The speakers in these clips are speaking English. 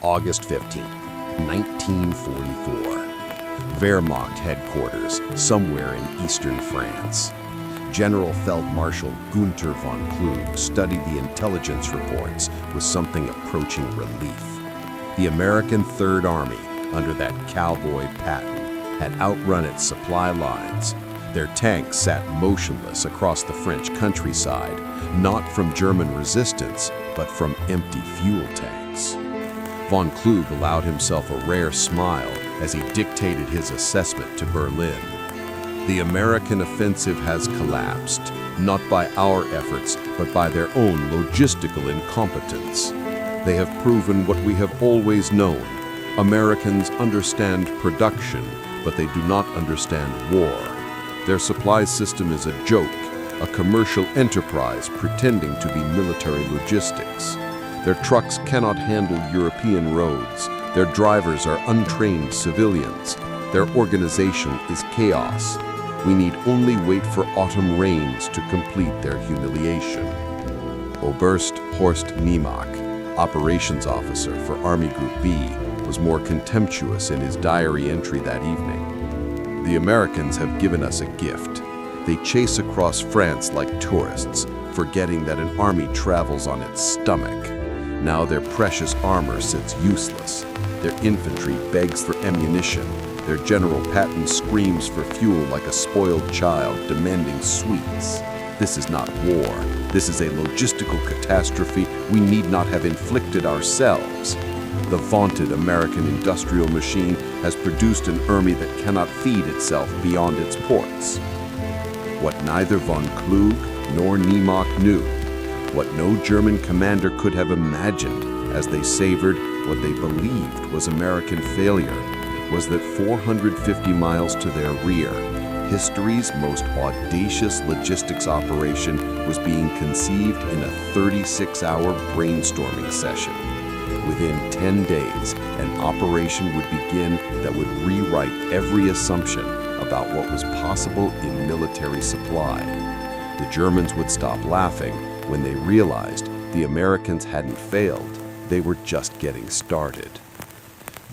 August 15, 1944. Wehrmacht headquarters, somewhere in eastern France. General Feldmarschall Gunther von Kluge studied the intelligence reports with something approaching relief. The American Third Army, under that cowboy Patton, had outrun its supply lines. Their tanks sat motionless across the French countryside, not from German resistance, but from empty fuel tanks. Von Kluge allowed himself a rare smile as he dictated his assessment to Berlin. The American offensive has collapsed, not by our efforts, but by their own logistical incompetence. They have proven what we have always known. Americans understand production, but they do not understand war. Their supply system is a joke, a commercial enterprise pretending to be military logistics. Their trucks cannot handle European roads. Their drivers are untrained civilians. Their organization is chaos. We need only wait for autumn rains to complete their humiliation. Oberst Horst Niemock, operations officer for Army Group B, was more contemptuous in his diary entry that evening. The Americans have given us a gift. They chase across France like tourists, forgetting that an army travels on its stomach. Now their precious armor sits useless. Their infantry begs for ammunition. Their General Patton screams for fuel like a spoiled child demanding sweets. This is not war. This is a logistical catastrophe we need not have inflicted ourselves. The vaunted American industrial machine has produced an army that cannot feed itself beyond its ports. What neither von Kluge nor Niemock knew, what no German commander could have imagined as they savored what they believed was American failure, was that 450 miles to their rear, history's most audacious logistics operation was being conceived in a 36-hour brainstorming session. Within 10 days, an operation would begin that would rewrite every assumption about what was possible in military supply. The Germans would stop laughing when they realized the Americans hadn't failed. They were just getting started.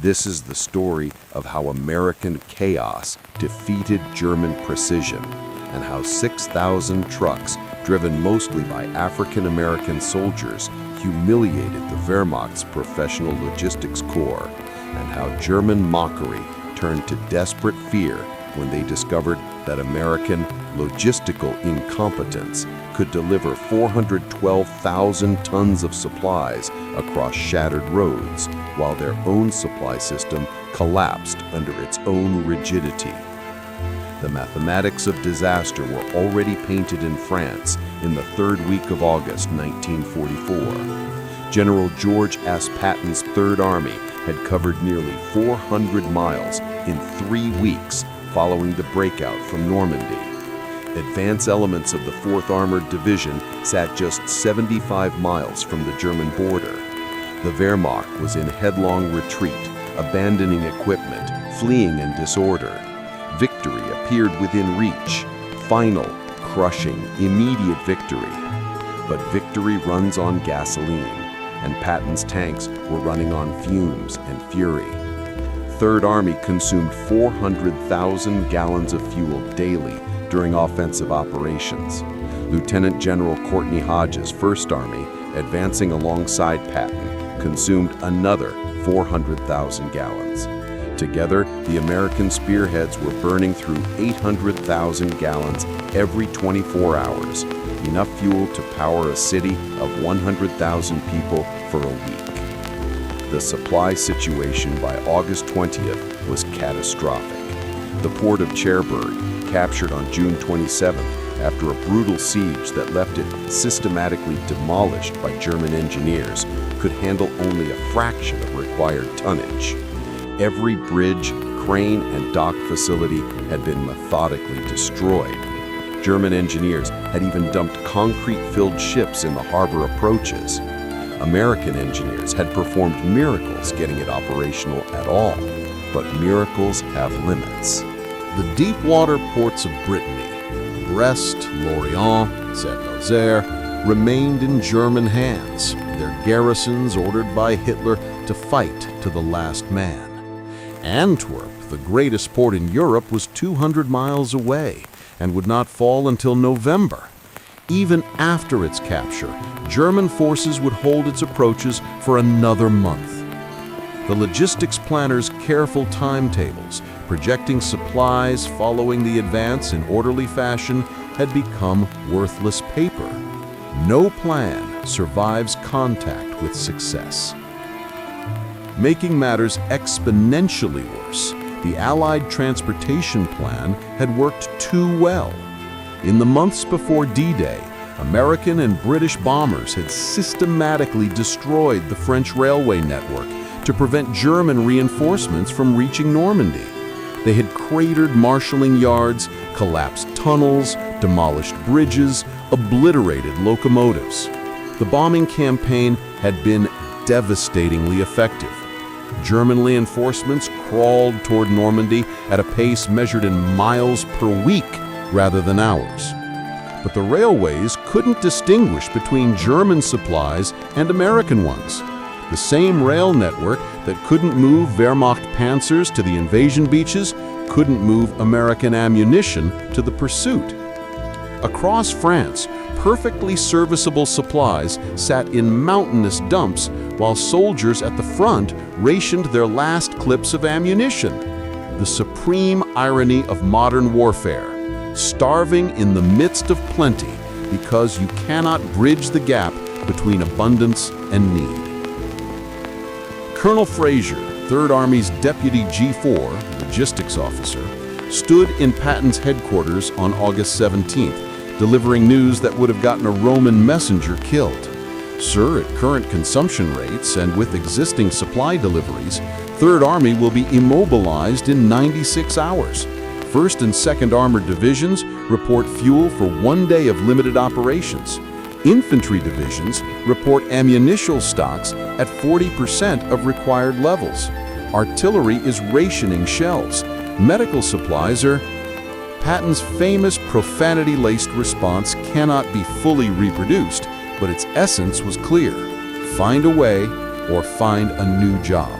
This is the story of how American chaos defeated German precision, and how 6,000 trucks, driven mostly by African-American soldiers, humiliated the Wehrmacht's professional logistics corps, and how German mockery turned to desperate fear when they discovered that American logistical incompetence could deliver 412,000 tons of supplies across shattered roads, while their own supply system collapsed under its own rigidity. The mathematics of disaster were already painted in France in the third week of August 1944. General George S. Patton's Third Army had covered nearly 400 miles in 3 weeks following the breakout from Normandy. Advance elements of the 4th Armored Division sat just 75 miles from the German border. The Wehrmacht was in headlong retreat, abandoning equipment, fleeing in disorder. Victory appeared within reach. Final, crushing, immediate victory. But victory runs on gasoline, and Patton's tanks were running on fumes and fury. Third Army consumed 400,000 gallons of fuel daily during offensive operations. Lieutenant General Courtney Hodges' First Army, advancing alongside Patton, consumed another 400,000 gallons. Together, the American spearheads were burning through 800,000 gallons every 24 hours, enough fuel to power a city of 100,000 people for a week. The supply situation by August 20th was catastrophic. The port of Cherbourg, captured on June 27th after a brutal siege that left it systematically demolished by German engineers, could handle only a fraction of required tonnage. Every bridge, crane, and dock facility had been methodically destroyed. German engineers had even dumped concrete-filled ships in the harbor approaches. American engineers had performed miracles getting it operational at all, but miracles have limits. The deep water ports of Brittany, Brest, Lorient, Saint-Nazaire, remained in German hands, their garrisons ordered by Hitler to fight to the last man. Antwerp, the greatest port in Europe, was 200 miles away and would not fall until November. Even after its capture, German forces would hold its approaches for another month. The logistics planners' careful timetables, projecting supplies following the advance in orderly fashion, had become worthless paper. No plan survives contact with success. Making matters exponentially worse, the Allied transportation plan had worked too well. In the months before D-Day, American and British bombers had systematically destroyed the French railway network to prevent German reinforcements from reaching Normandy. They had cratered marshalling yards, collapsed tunnels, demolished bridges, obliterated locomotives. The bombing campaign had been devastatingly effective. German reinforcements crawled toward Normandy at a pace measured in miles per week rather than hours. But the railways couldn't distinguish between German supplies and American ones. The same rail network that couldn't move Wehrmacht panzers to the invasion beaches couldn't move American ammunition to the pursuit. Across France, perfectly serviceable supplies sat in mountainous dumps while soldiers at the front rationed their last clips of ammunition. The supreme irony of modern warfare, starving in the midst of plenty because you cannot bridge the gap between abundance and need. Colonel Fraser, 3rd Army's Deputy G4 logistics officer, stood in Patton's headquarters on August 17th, delivering news that would have gotten a Roman messenger killed. Sir, at current consumption rates and with existing supply deliveries, 3rd Army will be immobilized in 96 hours. 1st and 2nd Armored Divisions report fuel for 1 day of limited operations. Infantry divisions report ammunition stocks at 40% of required levels. Artillery is rationing shells. Medical supplies are... Patton's famous profanity-laced response cannot be fully reproduced, but its essence was clear. Find a way or find a new job.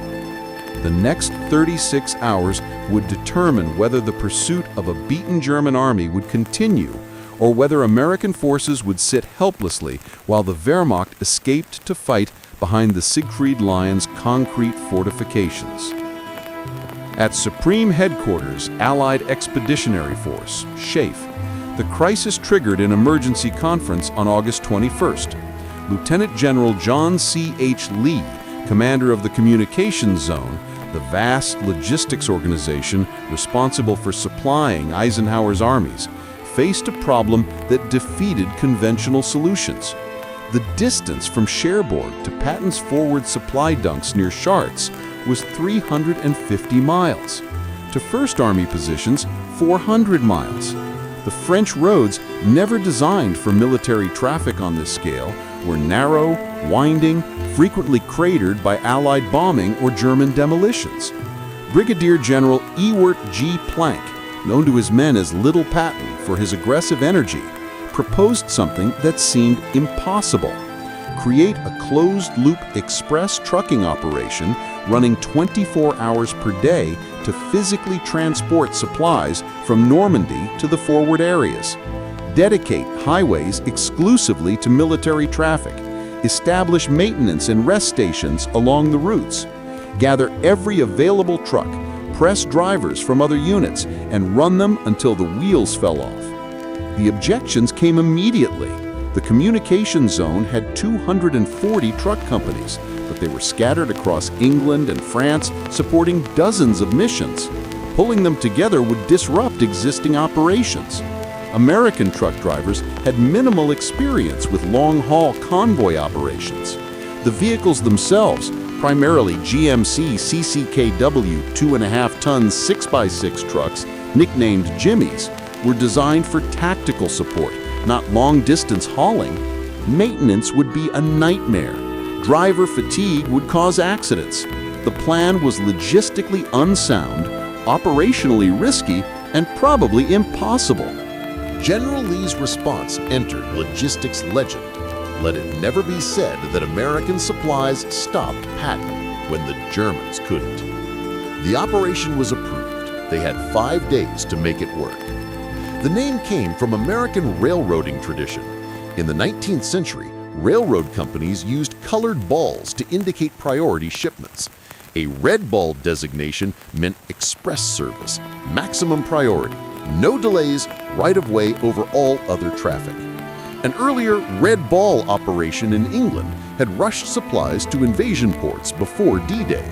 The next 36 hours would determine whether the pursuit of a beaten German army would continue or whether American forces would sit helplessly while the Wehrmacht escaped to fight behind the Siegfried Lion's concrete fortifications. At Supreme Headquarters, Allied Expeditionary Force, SHAEF, the crisis triggered an emergency conference on August 21st. Lieutenant General John C. H. Lee, commander of the Communications Zone, the vast logistics organization responsible for supplying Eisenhower's armies, faced a problem that defeated conventional solutions. The distance from Cherbourg to Patton's forward supply dunks near Chartres was 350 miles. To 1st Army positions, 400 miles. The French roads, never designed for military traffic on this scale, were narrow, winding, frequently cratered by Allied bombing or German demolitions. Brigadier General Ewart G. Plank, known to his men as Little Patton for his aggressive energy, proposed something that seemed impossible. Create a closed-loop express trucking operation running 24 hours per day to physically transport supplies from Normandy to the forward areas. Dedicate highways exclusively to military traffic. Establish maintenance and rest stations along the routes. Gather every available truck, press drivers from other units, and run them until the wheels fell off. The objections came immediately. The communication zone had 240 truck companies, but they were scattered across England and France, supporting dozens of missions. Pulling them together would disrupt existing operations. American truck drivers had minimal experience with long-haul convoy operations. The vehicles themselves, primarily GMC CCKW 2.5-ton 6x6 trucks, nicknamed Jimmies, were designed for tactical support, not long-distance hauling. Maintenance would be a nightmare. Driver fatigue would cause accidents. The plan was logistically unsound, operationally risky, and probably impossible. General Lee's response entered logistics legend. let it never be said that American supplies stopped Patton when the Germans couldn't. The operation was approved. They had 5 days to make it work. The name came from American railroading tradition. In the 19th century, railroad companies used colored balls to indicate priority shipments. A red ball designation meant express service, maximum priority, no delays, right of way over all other traffic. An earlier red ball operation in England had rushed supplies to invasion ports before D-Day.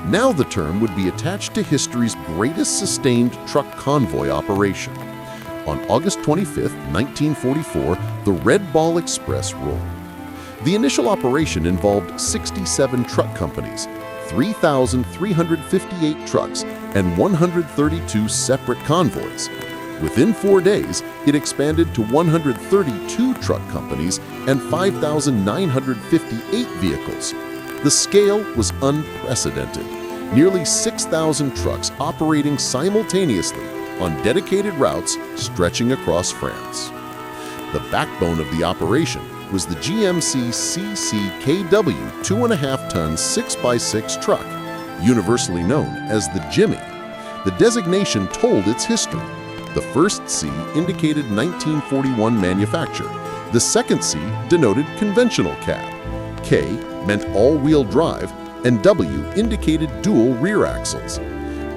Now the term would be attached to history's greatest sustained truck convoy operation. On August 25, 1944, the Red Ball Express rolled. The initial operation involved 67 truck companies, 3,358 trucks, and 132 separate convoys. Within 4 days, it expanded to 132 truck companies and 5,958 vehicles. The scale was unprecedented. Nearly 6,000 trucks operating simultaneously on dedicated routes stretching across France. The backbone of the operation was the GMC CCKW 2.5-ton 6x6 truck, universally known as the Jimmy. The designation told its history. The first C indicated 1941 manufacture. The second C denoted conventional cab. K meant all-wheel drive, and W indicated dual rear axles.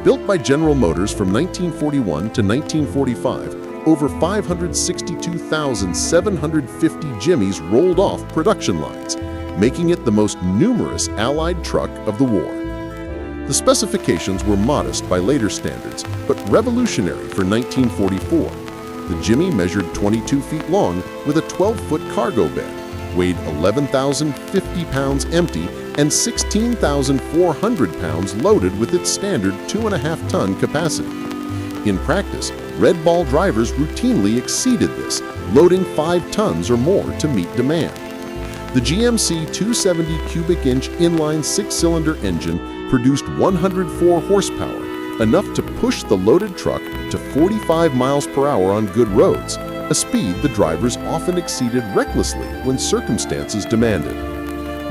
Built by General Motors from 1941 to 1945, over 562,750 Jimmys rolled off production lines, making it the most numerous Allied truck of the war. The specifications were modest by later standards, but revolutionary for 1944. The Jimmy measured 22 feet long with a 12-foot cargo bed, weighed 11,050 pounds empty and 16,400 pounds loaded with its standard 2.5-ton capacity. In practice, Red Ball drivers routinely exceeded this, loading 5 tons or more to meet demand. The GMC 270 cubic-inch inline 6-cylinder engine produced 104 horsepower, enough to push the loaded truck to 45 miles per hour on good roads, a speed the drivers often exceeded recklessly when circumstances demanded.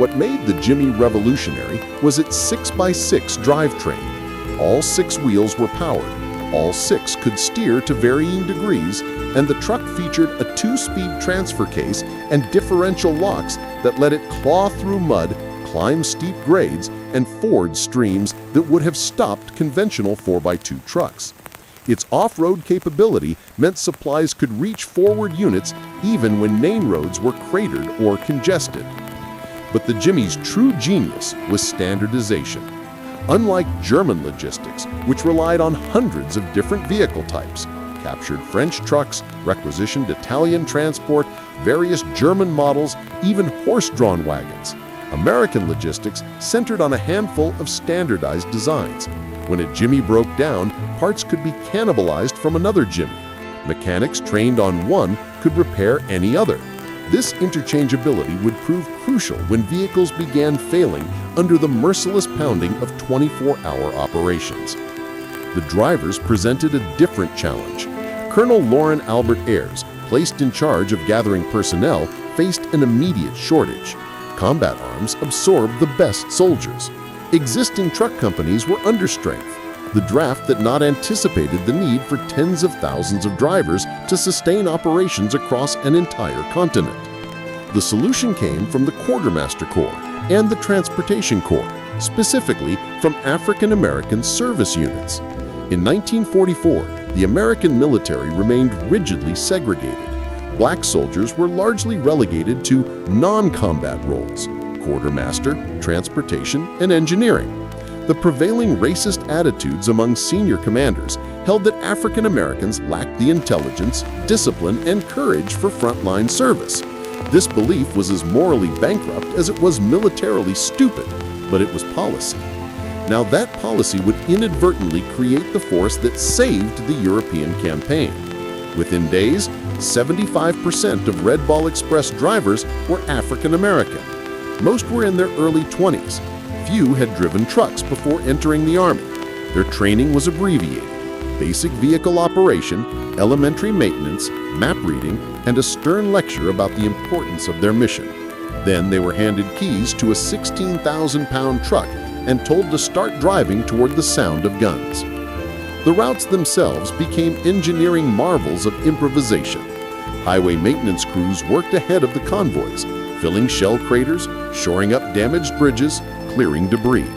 What made the Jimmy revolutionary was its 6x6 drivetrain. All 6 wheels were powered, all 6 could steer to varying degrees, and the truck featured a 2-speed transfer case and differential locks that let it claw through mud, climb steep grades, and ford streams that would have stopped conventional 4x2 trucks. Its off-road capability meant supplies could reach forward units even when main roads were cratered or congested. But the Jimmy's true genius was standardization. Unlike German logistics, which relied on hundreds of different vehicle types, captured French trucks, requisitioned Italian transport, various German models, even horse-drawn wagons, American logistics centered on a handful of standardized designs. When a Jimmy broke down, parts could be cannibalized from another Jimmy. Mechanics trained on one could repair any other. This interchangeability would prove crucial when vehicles began failing under the merciless pounding of 24-hour operations. The drivers presented a different challenge. Colonel Lauren Albert Ayres, placed in charge of gathering personnel, faced an immediate shortage. Combat arms absorbed the best soldiers. Existing truck companies were understrength. The draft that not anticipated the need for tens of thousands of drivers to sustain operations across an entire continent. The solution came from the Quartermaster Corps and the Transportation Corps, specifically from African American service units. In 1944, the American military remained rigidly segregated. Black soldiers were largely relegated to non-combat roles: quartermaster, transportation, and engineering. The prevailing racist attitudes among senior commanders held that African Americans lacked the intelligence, discipline, and courage for frontline service. This belief was as morally bankrupt as it was militarily stupid, but it was policy. Now that policy would inadvertently create the force that saved the European campaign. Within days, 75% of Red Ball Express drivers were African American. Most were in their early 20s. Few had driven trucks before entering the Army. Their training was abbreviated: basic vehicle operation, elementary maintenance, map reading, and a stern lecture about the importance of their mission. Then they were handed keys to a 16,000-pound truck and told to start driving toward the sound of guns. The routes themselves became engineering marvels of improvisation. Highway maintenance crews worked ahead of the convoys, filling shell craters, shoring up damaged bridges, clearing debris.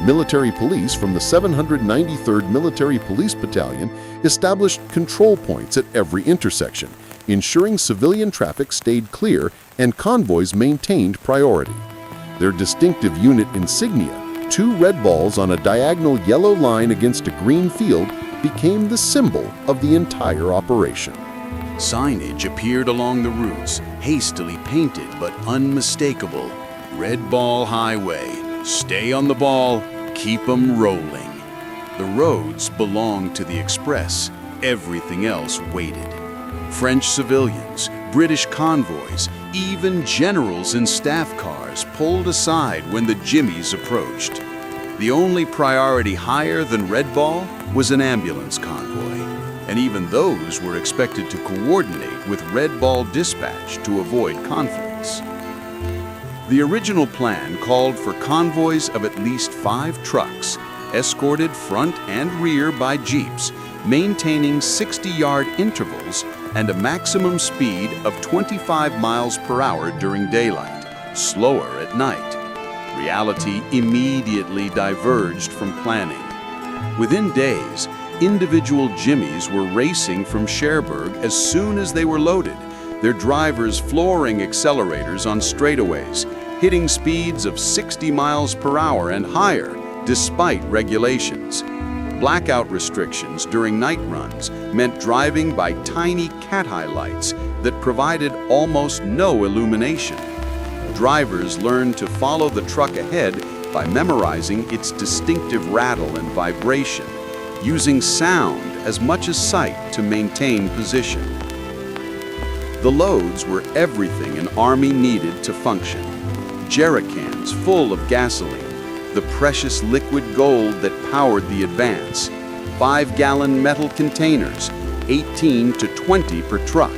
Military police from the 793rd Military Police Battalion established control points at every intersection, ensuring civilian traffic stayed clear and convoys maintained priority. Their distinctive unit insignia, 2 red balls on a diagonal yellow line against a green field, became the symbol of the entire operation. Signage appeared along the routes, hastily painted but unmistakable. Red Ball Highway. Stay on the ball, keep 'em rolling. The roads belonged to the express. Everything else waited. French civilians, British convoys, even generals in staff cars pulled aside when the Jimmies approached. The only priority higher than Red Ball was an ambulance convoy, and even those were expected to coordinate with Red Ball dispatch to avoid conflicts. The original plan called for convoys of at least 5 trucks, escorted front and rear by jeeps, maintaining 60-yard intervals and a maximum speed of 25 miles per hour during daylight, slower at night. Reality immediately diverged from planning. Within days, individual Jimmies were racing from Cherbourg as soon as they were loaded, their drivers flooring accelerators on straightaways, hitting speeds of 60 miles per hour and higher despite regulations. Blackout restrictions during night runs meant driving by tiny cat-eye lights that provided almost no illumination. Drivers learned to follow the truck ahead by memorizing its distinctive rattle and vibration, using sound as much as sight to maintain position. The loads were everything an army needed to function. Jerrycans full of gasoline, the precious liquid gold that powered the advance, 5-gallon metal containers, 18 to 20 per truck,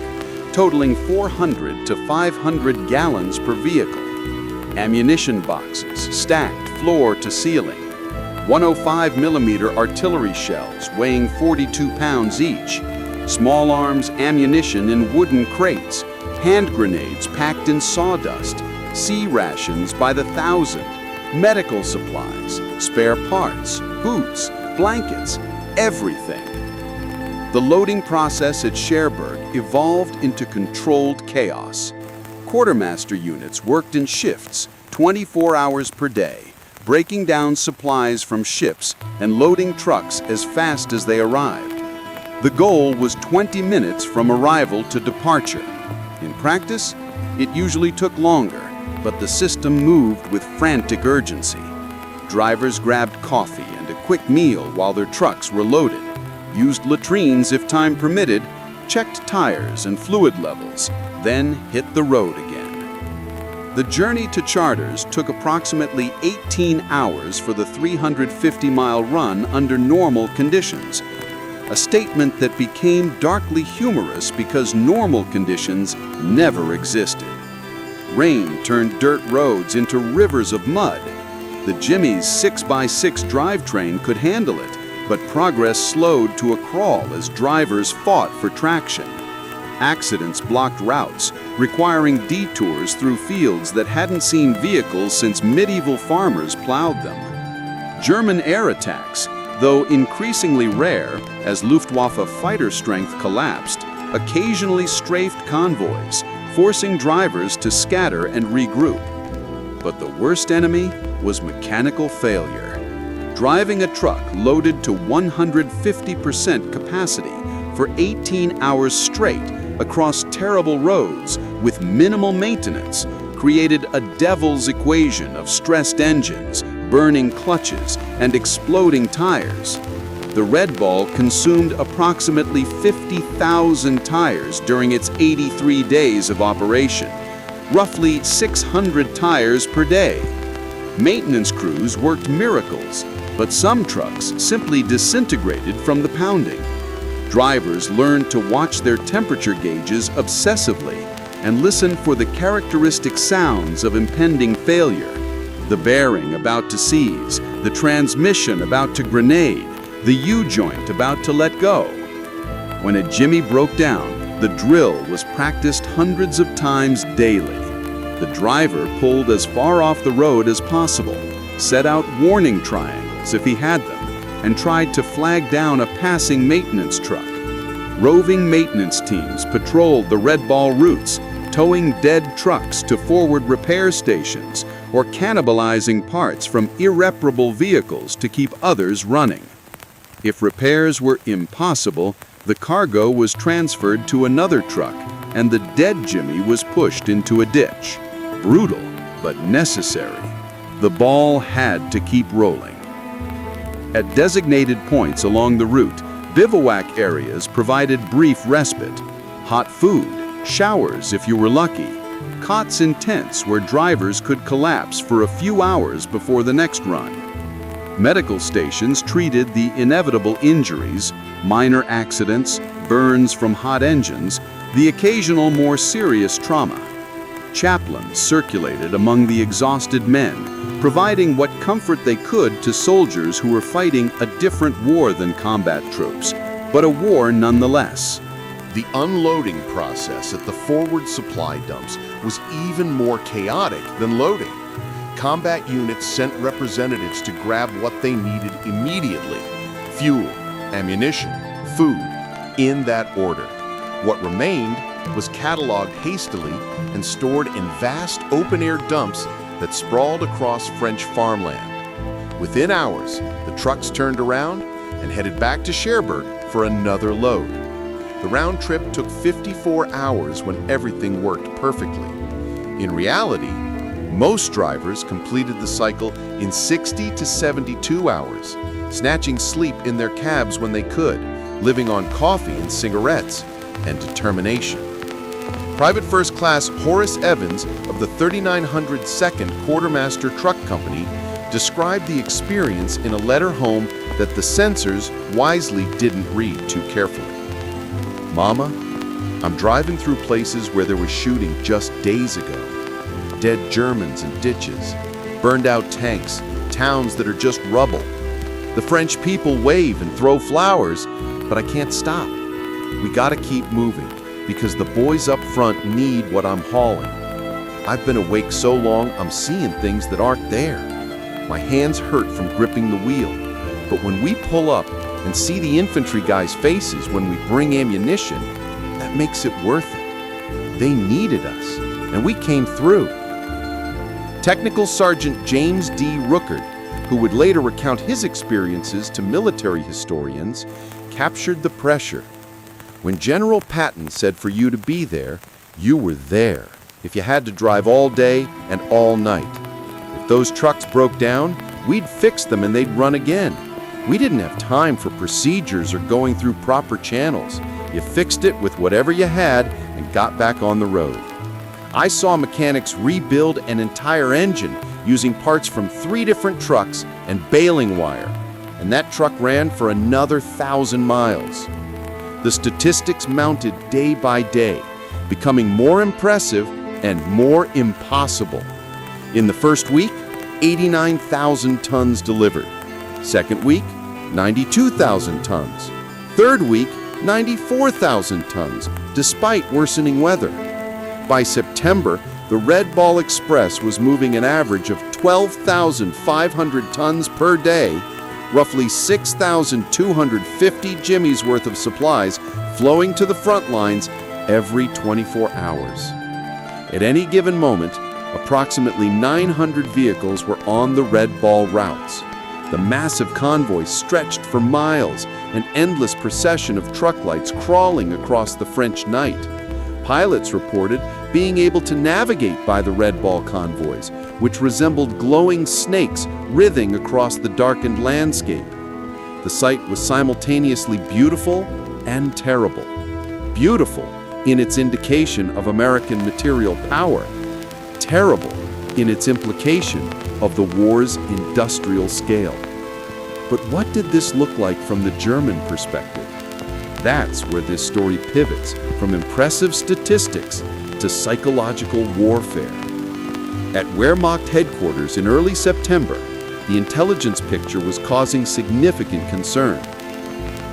totaling 400 to 500 gallons per vehicle. Ammunition boxes stacked floor to ceiling, 105mm artillery shells weighing 42 pounds each, small arms ammunition in wooden crates, hand grenades packed in sawdust, sea rations by the thousand, medical supplies, spare parts, boots, blankets, everything. The loading process at Cherbourg evolved into controlled chaos. Quartermaster units worked in shifts, 24 hours per day, breaking down supplies from ships and loading trucks as fast as they arrived. The goal was 20 minutes from arrival to departure. In practice, it usually took longer, but the system moved with frantic urgency. Drivers grabbed coffee and a quick meal while their trucks were loaded, used latrines if time permitted, checked tires and fluid levels, then hit the road again. The journey to Chartres took approximately 18 hours for the 350-mile run under normal conditions, a statement that became darkly humorous because normal conditions never existed. Rain turned dirt roads into rivers of mud. The Jimmy's 6x6 drivetrain could handle it, but progress slowed to a crawl as drivers fought for traction. Accidents blocked routes, requiring detours through fields that hadn't seen vehicles since medieval farmers plowed them. German air attacks, though increasingly rare as Luftwaffe fighter strength collapsed, occasionally strafed convoys, forcing drivers to scatter and regroup. But the worst enemy was mechanical failure. Driving a truck loaded to 150% capacity for 18 hours straight across terrible roads with minimal maintenance created a devil's equation of stressed engines, burning clutches, and exploding tires. The Red Ball consumed approximately 50,000 tires during its 83 days of operation, roughly 600 tires per day. Maintenance crews worked miracles, but some trucks simply disintegrated from the pounding. Drivers learned to watch their temperature gauges obsessively, and listen for the characteristic sounds of impending failure. The bearing about to seize, the transmission about to grenade, the U-joint about to let go. When a jimmy broke down, the drill was practiced hundreds of times daily. The driver pulled as far off the road as possible, set out warning triangles if he had them, and tried to flag down a passing maintenance truck. Roving maintenance teams patrolled the red ball routes, towing dead trucks to forward repair stations or cannibalizing parts from irreparable vehicles to keep others running. If repairs were impossible, the cargo was transferred to another truck and the dead jimmy was pushed into a ditch. Brutal, but necessary. The ball had to keep rolling. At designated points along the route, bivouac areas provided brief respite. Hot food, showers if you were lucky, cots in tents where drivers could collapse for a few hours before the next run. Medical stations treated the inevitable injuries, minor accidents, burns from hot engines, the occasional more serious trauma. Chaplains circulated among the exhausted men, providing what comfort they could to soldiers who were fighting a different war than combat troops, but a war nonetheless. The unloading process at the forward supply dumps was even more chaotic than loading. Combat units sent representatives to grab what they needed immediately: fuel, ammunition, food, in that order. What remained was cataloged hastily and stored in vast open-air dumps that sprawled across French farmland. Within hours, the trucks turned around and headed back to Cherbourg for another load. The round trip took 54 hours when everything worked perfectly. In reality, most drivers completed the cycle in 60 to 72 hours, snatching sleep in their cabs when they could, living on coffee and cigarettes, and determination. Private First Class Horace Evans of the 3902nd Quartermaster Truck Company described the experience in a letter home that the censors wisely didn't read too carefully. "Mama, I'm driving through places where there was shooting just days ago. Dead Germans in ditches, burned out tanks, towns that are just rubble. The French people wave and throw flowers, but I can't stop. We gotta keep moving, because the boys up front need what I'm hauling. I've been awake so long, I'm seeing things that aren't there. My hands hurt from gripping the wheel, but when we pull up and see the infantry guys' faces when we bring ammunition, that makes it worth it. They needed us, and we came through." Technical Sergeant James D. Rookard, who would later recount his experiences to military historians, captured the pressure. When General Patton said for you to be there, you were there, if you had to drive all day and all night. If those trucks broke down, we'd fix them and they'd run again. We didn't have time for procedures or going through proper channels. You fixed it with whatever you had and got back on the road. I saw mechanics rebuild an entire engine using parts from 3 different trucks and baling wire, and that truck ran for another 1,000 miles. The statistics mounted day by day, becoming more impressive and more impossible. In the first week, 89,000 tons delivered. Second week, 92,000 tons. Third week, 94,000 tons, despite worsening weather. By September, the Red Ball Express was moving an average of 12,500 tons per day, roughly 6,250 jimmies worth of supplies flowing to the front lines every 24 hours. At any given moment, approximately 900 vehicles were on the Red Ball routes. The massive convoy stretched for miles, an endless procession of truck lights crawling across the French night. Pilots reported being able to navigate by the Red Ball convoys, which resembled glowing snakes writhing across the darkened landscape. The sight was simultaneously beautiful and terrible. Beautiful in its indication of American material power, terrible in its implication of the war's industrial scale. But what did this look like from the German perspective? That's where this story pivots from impressive statistics to psychological warfare. At Wehrmacht headquarters in early September, the intelligence picture was causing significant concern.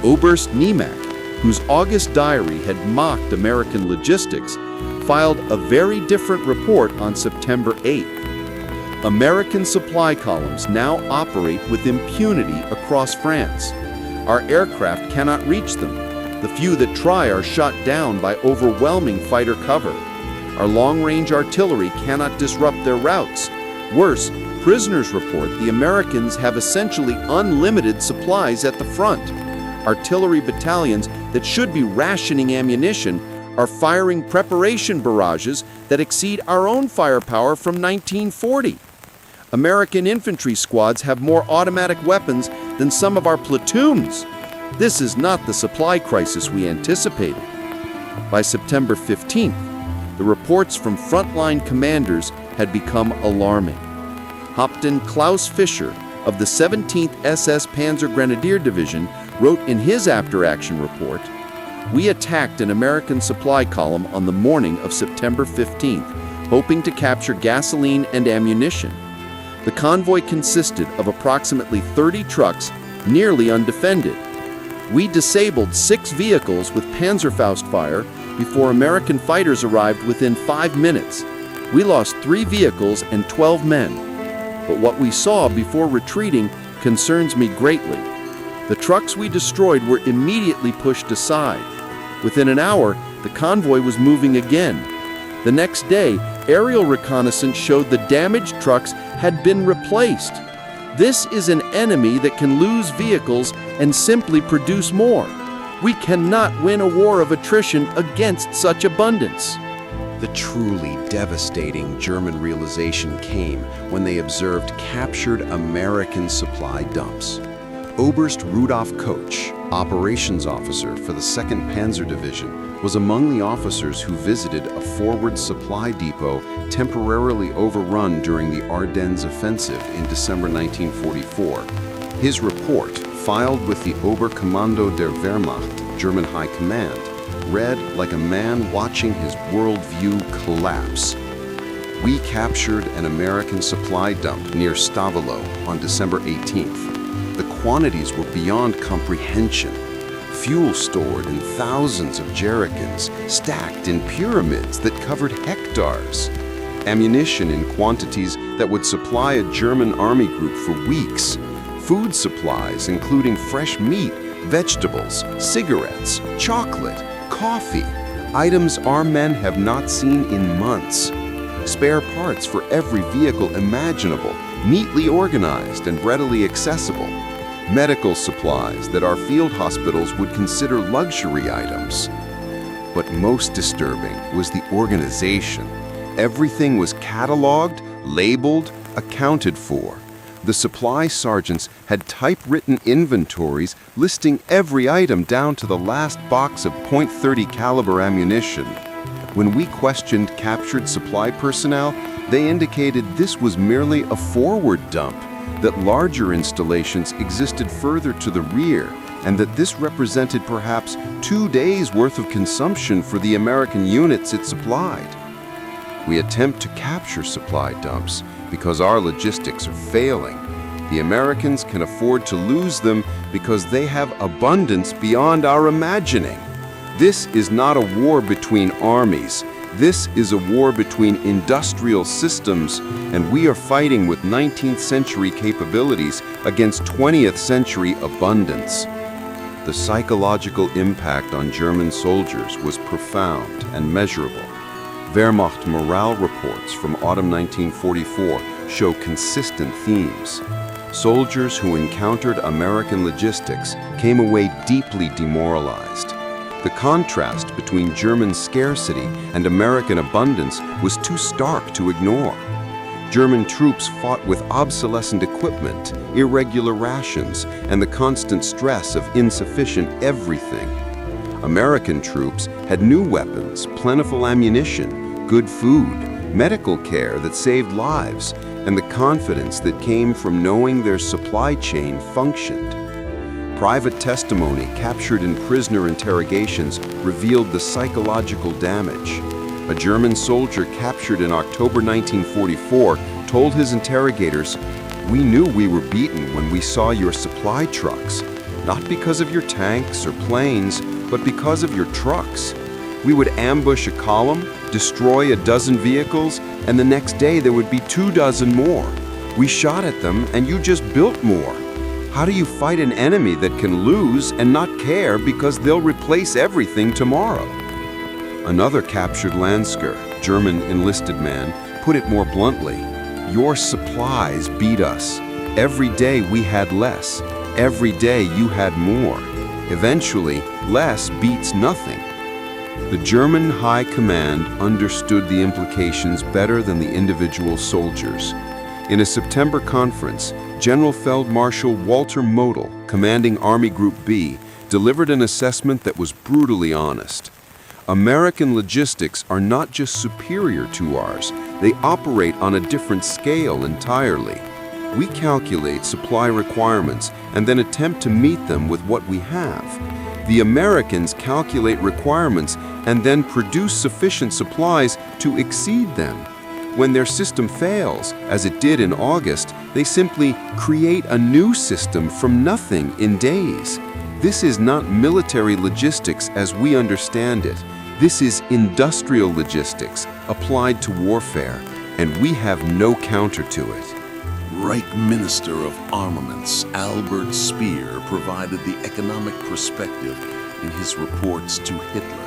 Oberst Niemek, whose August diary had mocked American logistics, filed a very different report on September 8th. American supply columns now operate with impunity across France. Our aircraft cannot reach them. The few that try are shot down by overwhelming fighter cover. Our long-range artillery cannot disrupt their routes. Worse, prisoners report the Americans have essentially unlimited supplies at the front. Artillery battalions that should be rationing ammunition are firing preparation barrages that exceed our own firepower from 1940. American infantry squads have more automatic weapons than some of our platoons. This is not the supply crisis we anticipated. By September 15th, the reports from frontline commanders had become alarming. Hauptmann Klaus Fischer of the 17th SS Panzer Grenadier Division wrote in his after-action report, "We attacked an American supply column on the morning of September 15th, hoping to capture gasoline and ammunition. The convoy consisted of approximately 30 trucks, nearly undefended. We disabled 6 vehicles with Panzerfaust fire before American fighters arrived within 5 minutes. We lost 3 vehicles and 12 men. But what we saw before retreating concerns me greatly. The trucks we destroyed were immediately pushed aside. Within an hour, the convoy was moving again. The next day, aerial reconnaissance showed the damaged trucks had been replaced. This is an enemy that can lose vehicles and simply produce more. We cannot win a war of attrition against such abundance." The truly devastating German realization came when they observed captured American supply dumps. Oberst Rudolf Koch, operations officer for the 2nd Panzer Division, was among the officers who visited a forward supply depot temporarily overrun during the Ardennes offensive in December 1944. His report, filed with the Oberkommando der Wehrmacht, German High Command, read like a man watching his worldview collapse. "We captured an American supply dump near Stavelo on December 18th. The quantities were beyond comprehension. Fuel stored in thousands of jerrycans, stacked in pyramids that covered hectares. Ammunition in quantities that would supply a German army group for weeks. Food supplies including fresh meat, vegetables, cigarettes, chocolate, coffee, items our men have not seen in months. Spare parts for every vehicle imaginable, neatly organized and readily accessible. Medical supplies that our field hospitals would consider luxury items." But most disturbing was the organization. Everything was cataloged, labeled, accounted for. The supply sergeants had typewritten inventories listing every item down to the last box of .30 caliber ammunition. When we questioned captured supply personnel, they indicated this was merely a forward dump, that larger installations existed further to the rear, and that this represented perhaps 2 days' worth of consumption for the American units it supplied. We attempt to capture supply dumps because our logistics are failing. The Americans can afford to lose them because they have abundance beyond our imagining. This is not a war between armies. This is a war between industrial systems, and we are fighting with 19th century capabilities against 20th century abundance. The psychological impact on German soldiers was profound and measurable. Wehrmacht morale reports from autumn 1944 show consistent themes. Soldiers who encountered American logistics came away deeply demoralized. The contrast between German scarcity and American abundance was too stark to ignore. German troops fought with obsolescent equipment, irregular rations, and the constant stress of insufficient everything. American troops had new weapons, plentiful ammunition, good food, medical care that saved lives, and the confidence that came from knowing their supply chain functioned. Private testimony captured in prisoner interrogations revealed the psychological damage. A German soldier captured in October 1944 told his interrogators, "We knew we were beaten when we saw your supply trucks, not because of your tanks or planes, but because of your trucks. We would ambush a column, destroy a dozen vehicles, and the next day there would be 24 more. We shot at them and you just built more. How do you fight an enemy that can lose and not care because they'll replace everything tomorrow?" Another captured Landsker, German enlisted man, put it more bluntly, "Your supplies beat us. Every day we had less. Every day you had more. Eventually, less beats nothing." The German High Command understood the implications better than the individual soldiers. In a September conference, General Feldmarschall Walter Model, commanding Army Group B, delivered an assessment that was brutally honest. American logistics are not just superior to ours, they operate on a different scale entirely. We calculate supply requirements and then attempt to meet them with what we have. The Americans calculate requirements and then produce sufficient supplies to exceed them. When their system fails, as it did in August, they simply create a new system from nothing in days. This is not military logistics as we understand it. This is industrial logistics applied to warfare, and we have no counter to it. Reich Minister of Armaments Albert Speer provided the economic perspective in his reports to Hitler.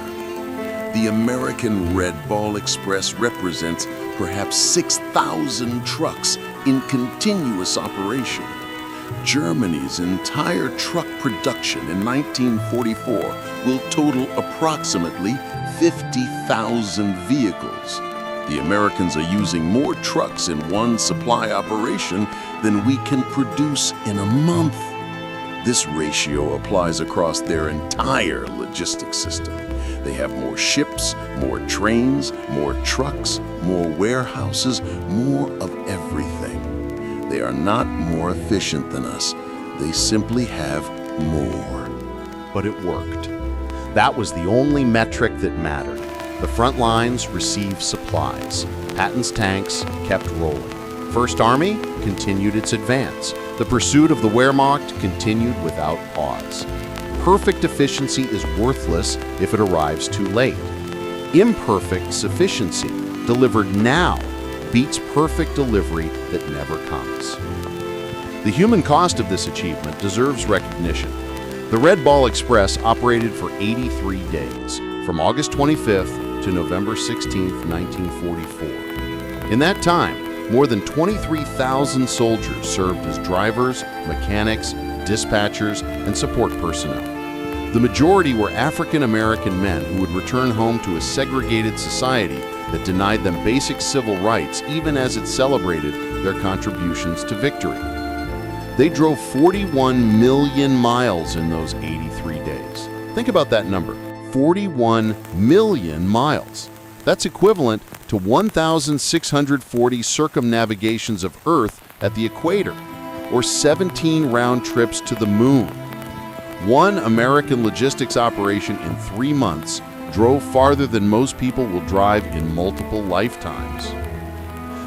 The American Red Ball Express represents perhaps 6,000 trucks in continuous operation. Germany's entire truck production in 1944 will total approximately 50,000 vehicles. The Americans are using more trucks in one supply operation than we can produce in a month. This ratio applies across their entire logistics system. They have more ships, more trains, more trucks, more warehouses, more of everything. They are not more efficient than us. They simply have more. But it worked. That was the only metric that mattered. The front lines received supplies. Patton's tanks kept rolling. First Army continued its advance. The pursuit of the Wehrmacht continued without pause. Perfect efficiency is worthless if it arrives too late. Imperfect sufficiency, delivered now, beats perfect delivery that never comes. The human cost of this achievement deserves recognition. The Red Ball Express operated for 83 days, from August 25th to November 16th, 1944. In that time, more than 23,000 soldiers served as drivers, mechanics, dispatchers, and support personnel. The majority were African American men who would return home to a segregated society that denied them basic civil rights even as it celebrated their contributions to victory. They drove 41 million miles in those 83 days. Think about that number, 41 million miles. That's equivalent to 1,640 circumnavigations of Earth at the equator, or 17 round trips to the moon. One American logistics operation in 3 months drove farther than most people will drive in multiple lifetimes.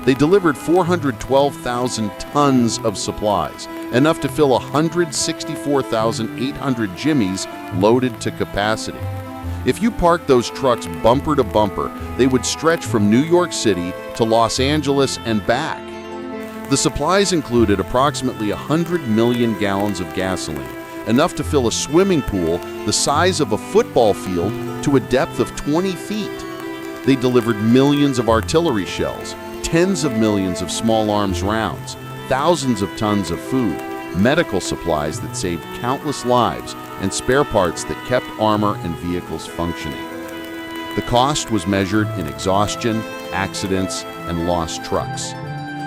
They delivered 412,000 tons of supplies, enough to fill 164,800 Jimmies loaded to capacity. If you parked those trucks bumper to bumper, they would stretch from New York City to Los Angeles and back. The supplies included approximately 100 million gallons of gasoline, enough to fill a swimming pool the size of a football field to a depth of 20 feet. They delivered millions of artillery shells, tens of millions of small arms rounds, thousands of tons of food, medical supplies that saved countless lives, and spare parts that kept armor and vehicles functioning. The cost was measured in exhaustion, accidents, and lost trucks.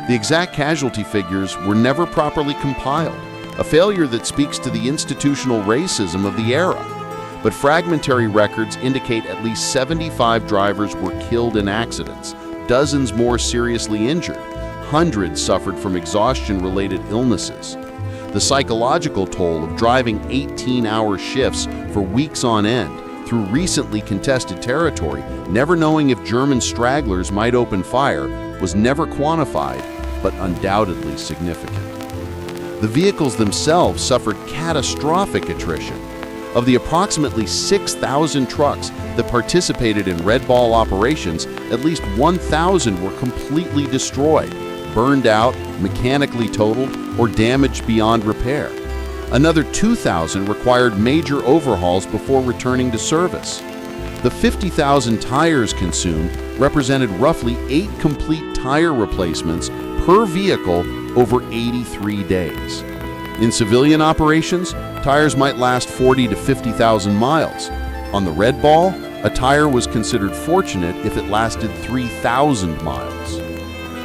The exact casualty figures were never properly compiled, a failure that speaks to the institutional racism of the era. But fragmentary records indicate at least 75 drivers were killed in accidents, dozens more seriously injured, hundreds suffered from exhaustion-related illnesses. The psychological toll of driving 18-hour shifts for weeks on end through recently contested territory, never knowing if German stragglers might open fire, was never quantified, but undoubtedly significant. The vehicles themselves suffered catastrophic attrition. Of the approximately 6,000 trucks that participated in Red Ball operations, at least 1,000 were completely destroyed, burned out, mechanically totaled, or damaged beyond repair. Another 2,000 required major overhauls before returning to service. The 50,000 tires consumed represented roughly 8 complete tire replacements per vehicle over 83 days. In civilian operations, tires might last 40 to 50,000 miles. On the Red Ball, a tire was considered fortunate if it lasted 3,000 miles.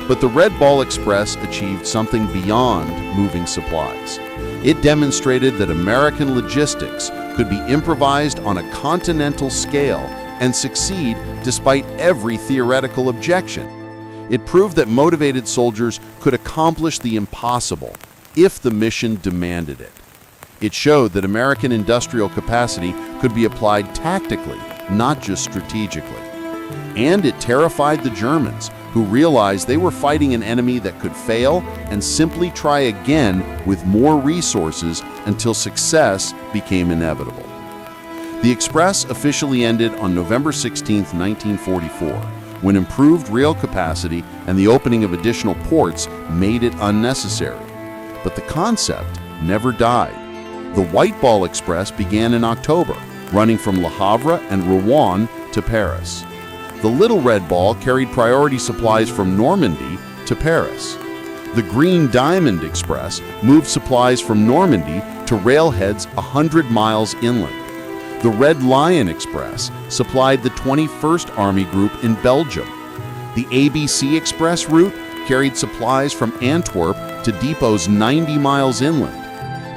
But the Red Ball Express achieved something beyond moving supplies. It demonstrated that American logistics could be improvised on a continental scale and succeed despite every theoretical objection. It proved that motivated soldiers could accomplish the impossible if the mission demanded it. It showed that American industrial capacity could be applied tactically, not just strategically. And it terrified the Germans, who realized they were fighting an enemy that could fail and simply try again with more resources until success became inevitable. The Express officially ended on November 16, 1944, when improved rail capacity and the opening of additional ports made it unnecessary. But the concept never died. The White Ball Express began in October, running from Le Havre and Rouen to Paris. The Little Red Ball carried priority supplies from Normandy to Paris. The Green Diamond Express moved supplies from Normandy to railheads 100 miles inland. The Red Lion Express supplied the 21st Army Group in Belgium. The ABC Express route carried supplies from Antwerp to depots 90 miles inland.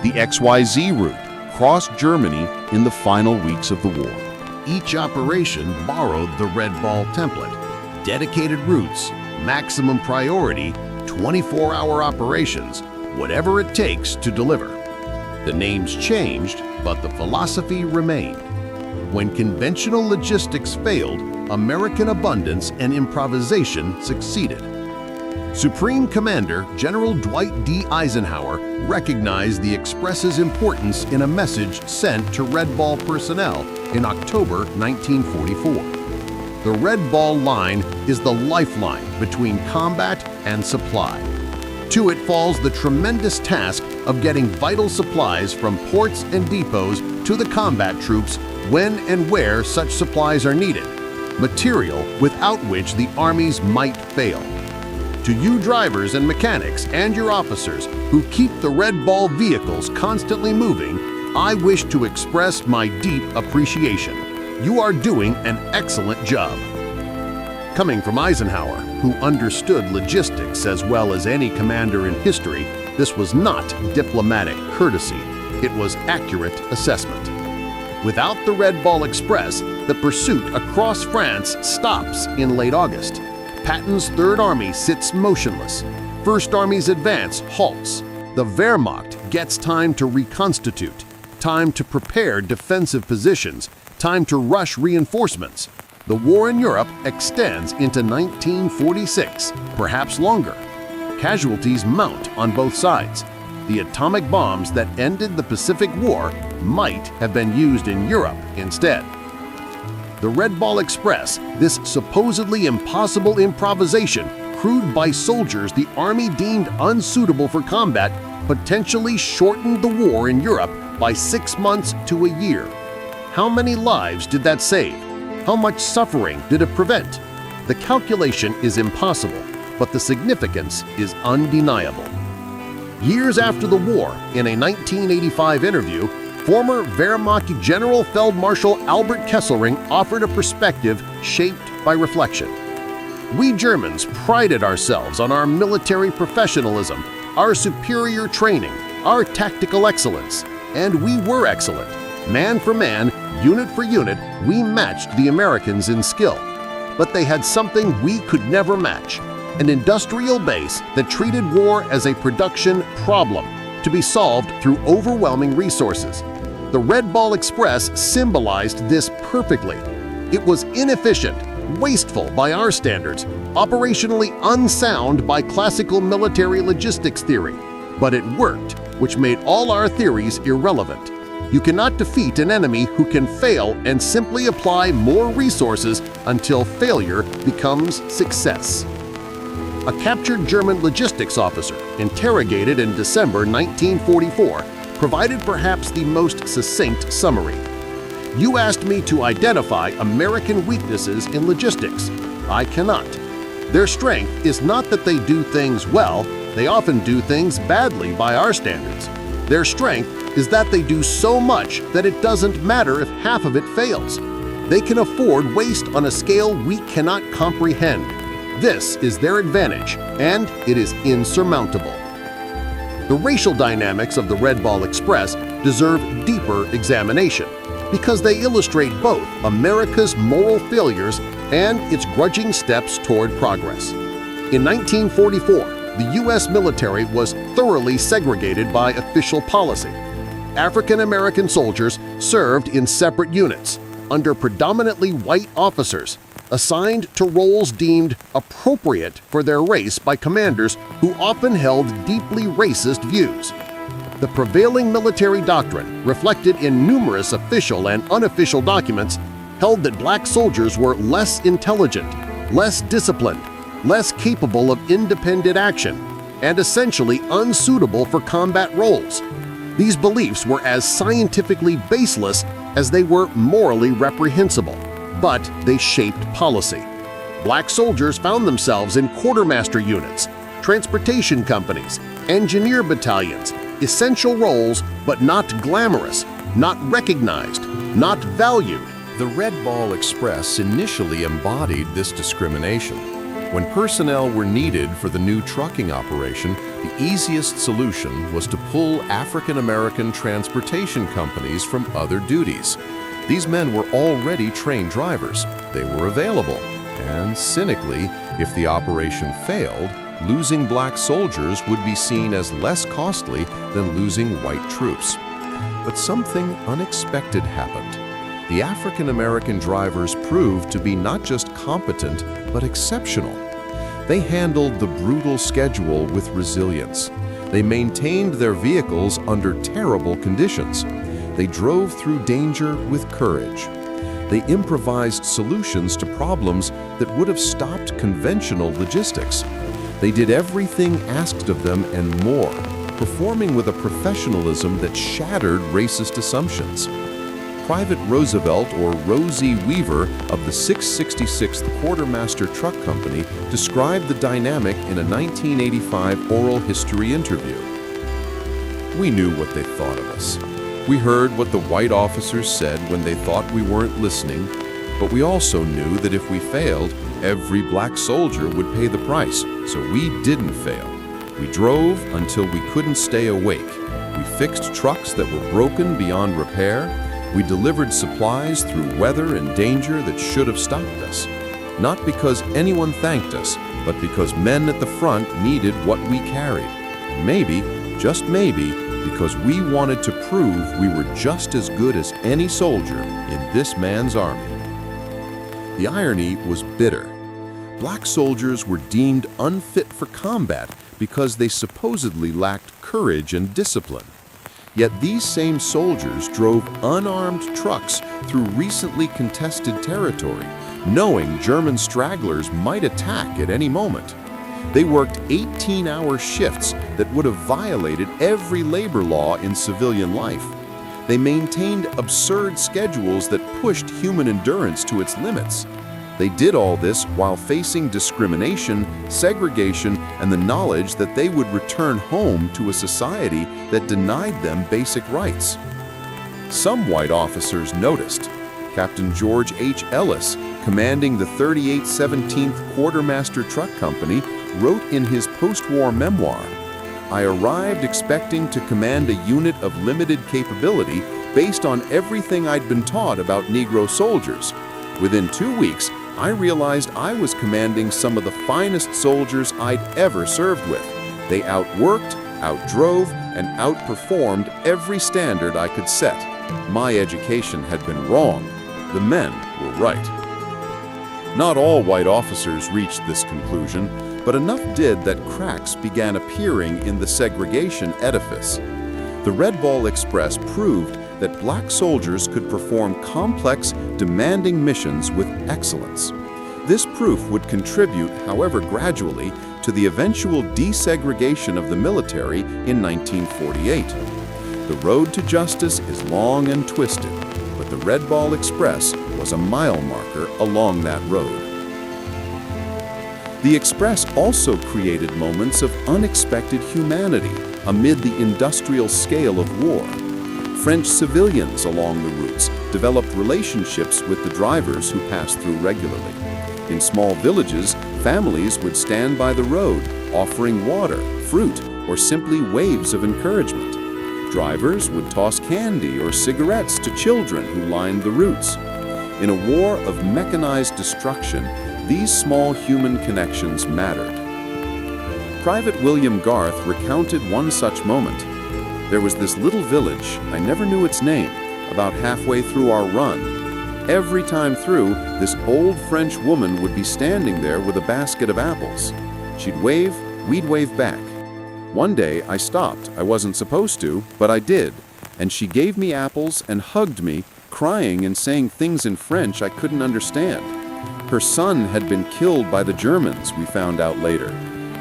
The XYZ route crossed Germany in the final weeks of the war. Each operation borrowed the Red Ball template: dedicated routes, maximum priority, 24-hour operations, whatever it takes to deliver. The names changed, but the philosophy remained. When conventional logistics failed, American abundance and improvisation succeeded. Supreme Commander General Dwight D. Eisenhower recognized the Express's importance in a message sent to Red Ball personnel in October 1944. The Red Ball line is the lifeline between combat and supply. To it falls the tremendous task of getting vital supplies from ports and depots to the combat troops when and where such supplies are needed, material without which the armies might fail. To you drivers and mechanics and your officers who keep the Red Ball vehicles constantly moving, I wish to express my deep appreciation. You are doing an excellent job. Coming from Eisenhower, who understood logistics as well as any commander in history, this was not diplomatic courtesy, it was accurate assessment. Without the Red Ball Express, the pursuit across France stops in late August. Patton's Third Army sits motionless. First Army's advance halts. The Wehrmacht gets time to reconstitute, time to prepare defensive positions, time to rush reinforcements. The war in Europe extends into 1946, perhaps longer. Casualties mount on both sides. The atomic bombs that ended the Pacific War might have been used in Europe instead. The Red Ball Express, this supposedly impossible improvisation crewed by soldiers the Army deemed unsuitable for combat, potentially shortened the war in Europe by 6 months to a year. How many lives did that save? How much suffering did it prevent? The calculation is impossible, but the significance is undeniable. Years after the war, in a 1985 interview, former Wehrmacht General Feldmarschall Albert Kesselring offered a perspective shaped by reflection. We Germans prided ourselves on our military professionalism, our superior training, our tactical excellence, and we were excellent. Man for man, unit for unit, we matched the Americans in skill. But they had something we could never match, an industrial base that treated war as a production problem to be solved through overwhelming resources. The Red Ball Express symbolized this perfectly. It was inefficient, wasteful by our standards, operationally unsound by classical military logistics theory. But it worked, which made all our theories irrelevant. You cannot defeat an enemy who can fail and simply apply more resources until failure becomes success. A captured German logistics officer, interrogated in December 1944, provided perhaps the most succinct summary. "You asked me to identify American weaknesses in logistics. I cannot. Their strength is not that they do things well, they often do things badly by our standards. Their strength is that they do so much that it doesn't matter if half of it fails. They can afford waste on a scale we cannot comprehend. This is their advantage, and it is insurmountable." The racial dynamics of the Red Ball Express deserve deeper examination because they illustrate both America's moral failures and its grudging steps toward progress. In 1944, the U.S. military was thoroughly segregated by official policy. African American soldiers served in separate units under predominantly white officers, assigned to roles deemed appropriate for their race by commanders who often held deeply racist views. The prevailing military doctrine, reflected in numerous official and unofficial documents, held that black soldiers were less intelligent, less disciplined, less capable of independent action, and essentially unsuitable for combat roles. These beliefs were as scientifically baseless as they were morally reprehensible, but they shaped policy. Black soldiers found themselves in quartermaster units, transportation companies, engineer battalions, essential roles but not glamorous, not recognized, not valued. The Red Ball Express initially embodied this discrimination. When personnel were needed for the new trucking operation, the easiest solution was to pull African American transportation companies from other duties. These men were already trained drivers. They were available. And cynically, if the operation failed, losing black soldiers would be seen as less costly than losing white troops. But something unexpected happened. The African American drivers proved to be not just competent, but exceptional. They handled the brutal schedule with resilience. They maintained their vehicles under terrible conditions. They drove through danger with courage. They improvised solutions to problems that would have stopped conventional logistics. They did everything asked of them and more, performing with a professionalism that shattered racist assumptions. Private Roosevelt, or Rosie Weaver, of the 666th Quartermaster Truck Company described the dynamic in a 1985 oral history interview. "We knew what they thought of us. We heard what the white officers said when they thought we weren't listening, but we also knew that if we failed, every black soldier would pay the price, so we didn't fail. We drove until we couldn't stay awake. We fixed trucks that were broken beyond repair. We delivered supplies through weather and danger that should have stopped us. Not because anyone thanked us, but because men at the front needed what we carried. Maybe, just maybe, because we wanted to prove we were just as good as any soldier in this man's army." The irony was bitter. Black soldiers were deemed unfit for combat because they supposedly lacked courage and discipline. Yet these same soldiers drove unarmed trucks through recently contested territory, knowing German stragglers might attack at any moment. They worked 18-hour shifts that would have violated every labor law in civilian life. They maintained absurd schedules that pushed human endurance to its limits. They did all this while facing discrimination, segregation, and the knowledge that they would return home to a society that denied them basic rights. Some white officers noticed. Captain George H. Ellis, commanding the 3817th Quartermaster Truck Company, wrote in his post-war memoir, "I arrived expecting to command a unit of limited capability based on everything I'd been taught about Negro soldiers. Within 2 weeks, I realized I was commanding some of the finest soldiers I'd ever served with. They outworked, outdrove, and outperformed every standard I could set. My education had been wrong. The men were right. Not all white officers reached this conclusion, but enough did that cracks began appearing in the segregation edifice. The Red Ball Express proved that black soldiers could perform complex, demanding missions with excellence. This proof would contribute, however gradually, to the eventual desegregation of the military in 1948. The road to justice is long and twisted, but the Red Ball Express was a mile marker along that road. The Express also created moments of unexpected humanity amid the industrial scale of war. French civilians along the routes developed relationships with the drivers who passed through regularly. In small villages, families would stand by the road, offering water, fruit, or simply waves of encouragement. Drivers would toss candy or cigarettes to children who lined the routes. In a war of mechanized destruction, these small human connections mattered. Private William Garth recounted one such moment. There was this little village, I never knew its name, about halfway through our run. Every time through, this old French woman would be standing there with a basket of apples. She'd wave, we'd wave back. One day, I stopped. I wasn't supposed to, but I did. And she gave me apples and hugged me, crying and saying things in French I couldn't understand. Her son had been killed by the Germans, we found out later.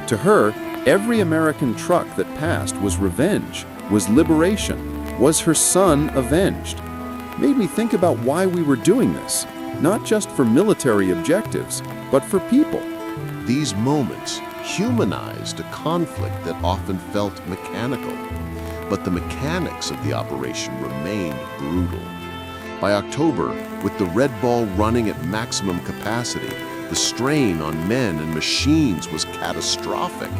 To her, every American truck that passed was revenge, was liberation, was her son avenged. Made me think about why we were doing this, not just for military objectives, but for people. These moments humanized a conflict that often felt mechanical, but the mechanics of the operation remained brutal. By October, with the Red Ball running at maximum capacity, the strain on men and machines was catastrophic.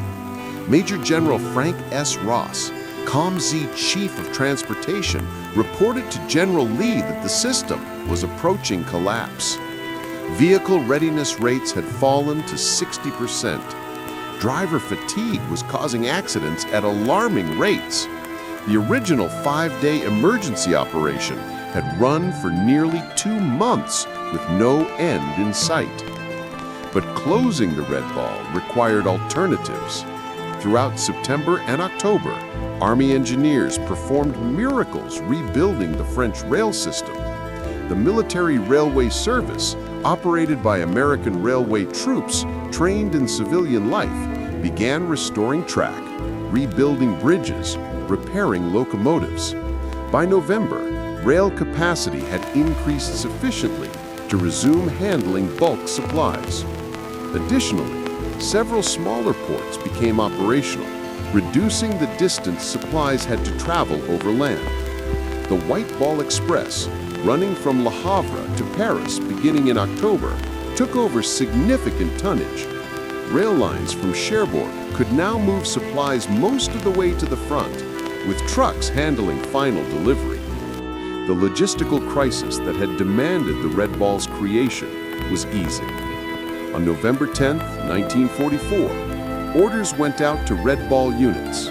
Major General Frank S. Ross, COMZ Chief of Transportation, reported to General Lee that the system was approaching collapse. Vehicle readiness rates had fallen to 60%. Driver fatigue was causing accidents at alarming rates. The original 5-day emergency operation had run for nearly 2 months with no end in sight. But closing the Red Ball required alternatives. Throughout September and October, Army engineers performed miracles rebuilding the French rail system. The military railway service, operated by American railway troops trained in civilian life, began restoring track, rebuilding bridges, repairing locomotives. By November, rail capacity had increased sufficiently to resume handling bulk supplies. Additionally, several smaller ports became operational, reducing the distance supplies had to travel over land. The White Ball Express, running from Le Havre to Paris beginning in October, took over significant tonnage. Rail lines from Cherbourg could now move supplies most of the way to the front, with trucks handling final delivery. The logistical crisis that had demanded the Red Ball's creation was easing. On November 10, 1944, orders went out to Red Ball units.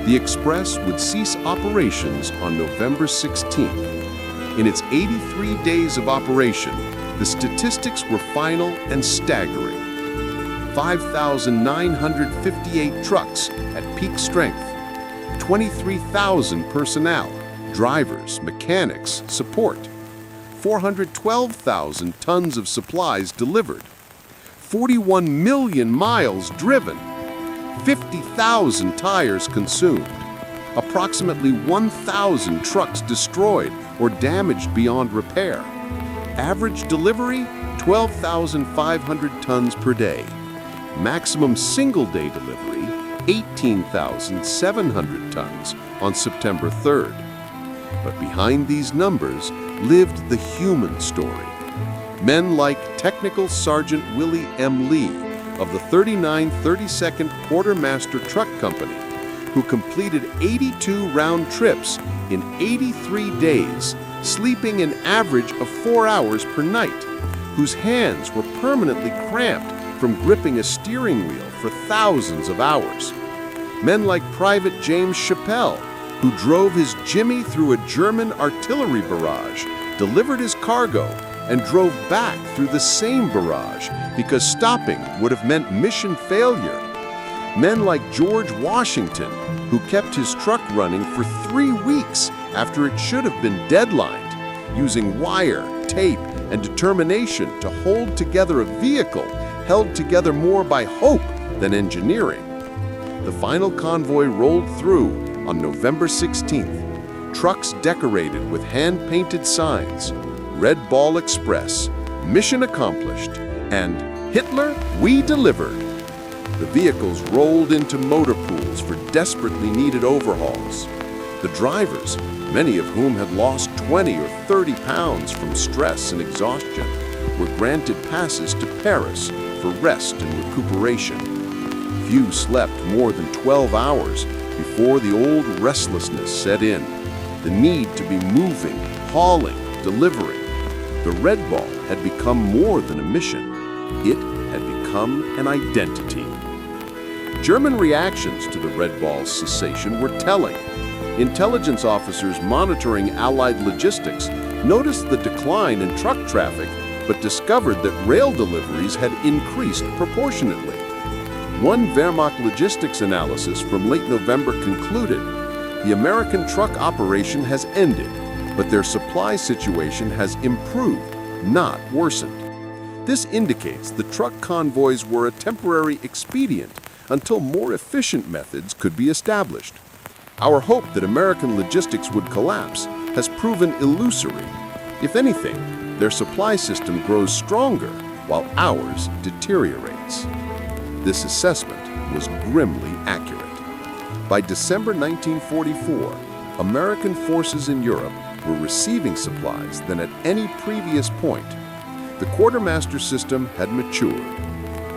The Express would cease operations on November 16th. In its 83 days of operation, the statistics were final and staggering. 5,958 trucks at peak strength, 23,000 personnel, drivers, mechanics, support, 412,000 tons of supplies delivered, 41 million miles driven, 50,000 tires consumed, approximately 1,000 trucks destroyed or damaged beyond repair. Average delivery, 12,500 tons per day. Maximum single-day delivery, 18,700 tons on September 3rd. But behind these numbers lived the human story. Men like Technical Sergeant Willie M. Lee of the 39 32nd Quartermaster Truck Company, who completed 82 round trips in 83 days, sleeping an average of 4 hours per night, whose hands were permanently cramped from gripping a steering wheel for thousands of hours. Men like Private James Chappell, who drove his Jimmy through a German artillery barrage, delivered his cargo, and drove back through the same barrage because stopping would have meant mission failure. Men like George Washington, who kept his truck running for 3 weeks after it should have been deadlined, using wire, tape, and determination to hold together a vehicle held together more by hope than engineering. The final convoy rolled through on November 16th, trucks decorated with hand-painted signs, Red Ball Express, Mission Accomplished, and Hitler, We Delivered. The vehicles rolled into motor pools for desperately needed overhauls. The drivers, many of whom had lost 20 or 30 pounds from stress and exhaustion, were granted passes to Paris for rest and recuperation. Few slept more than 12 hours before the old restlessness set in, the need to be moving, hauling, delivering. The Red Ball had become more than a mission. It had become an identity. German reactions to the Red Ball's cessation were telling. Intelligence officers monitoring Allied logistics noticed the decline in truck traffic, but discovered that rail deliveries had increased proportionately. One Wehrmacht logistics analysis from late November concluded the American truck operation has ended, but their supply situation has improved, not worsened. This indicates the truck convoys were a temporary expedient until more efficient methods could be established. Our hope that American logistics would collapse has proven illusory. If anything, their supply system grows stronger while ours deteriorates. This assessment was grimly accurate. By December 1944, American forces in Europe were receiving supplies than at any previous point. The quartermaster system had matured.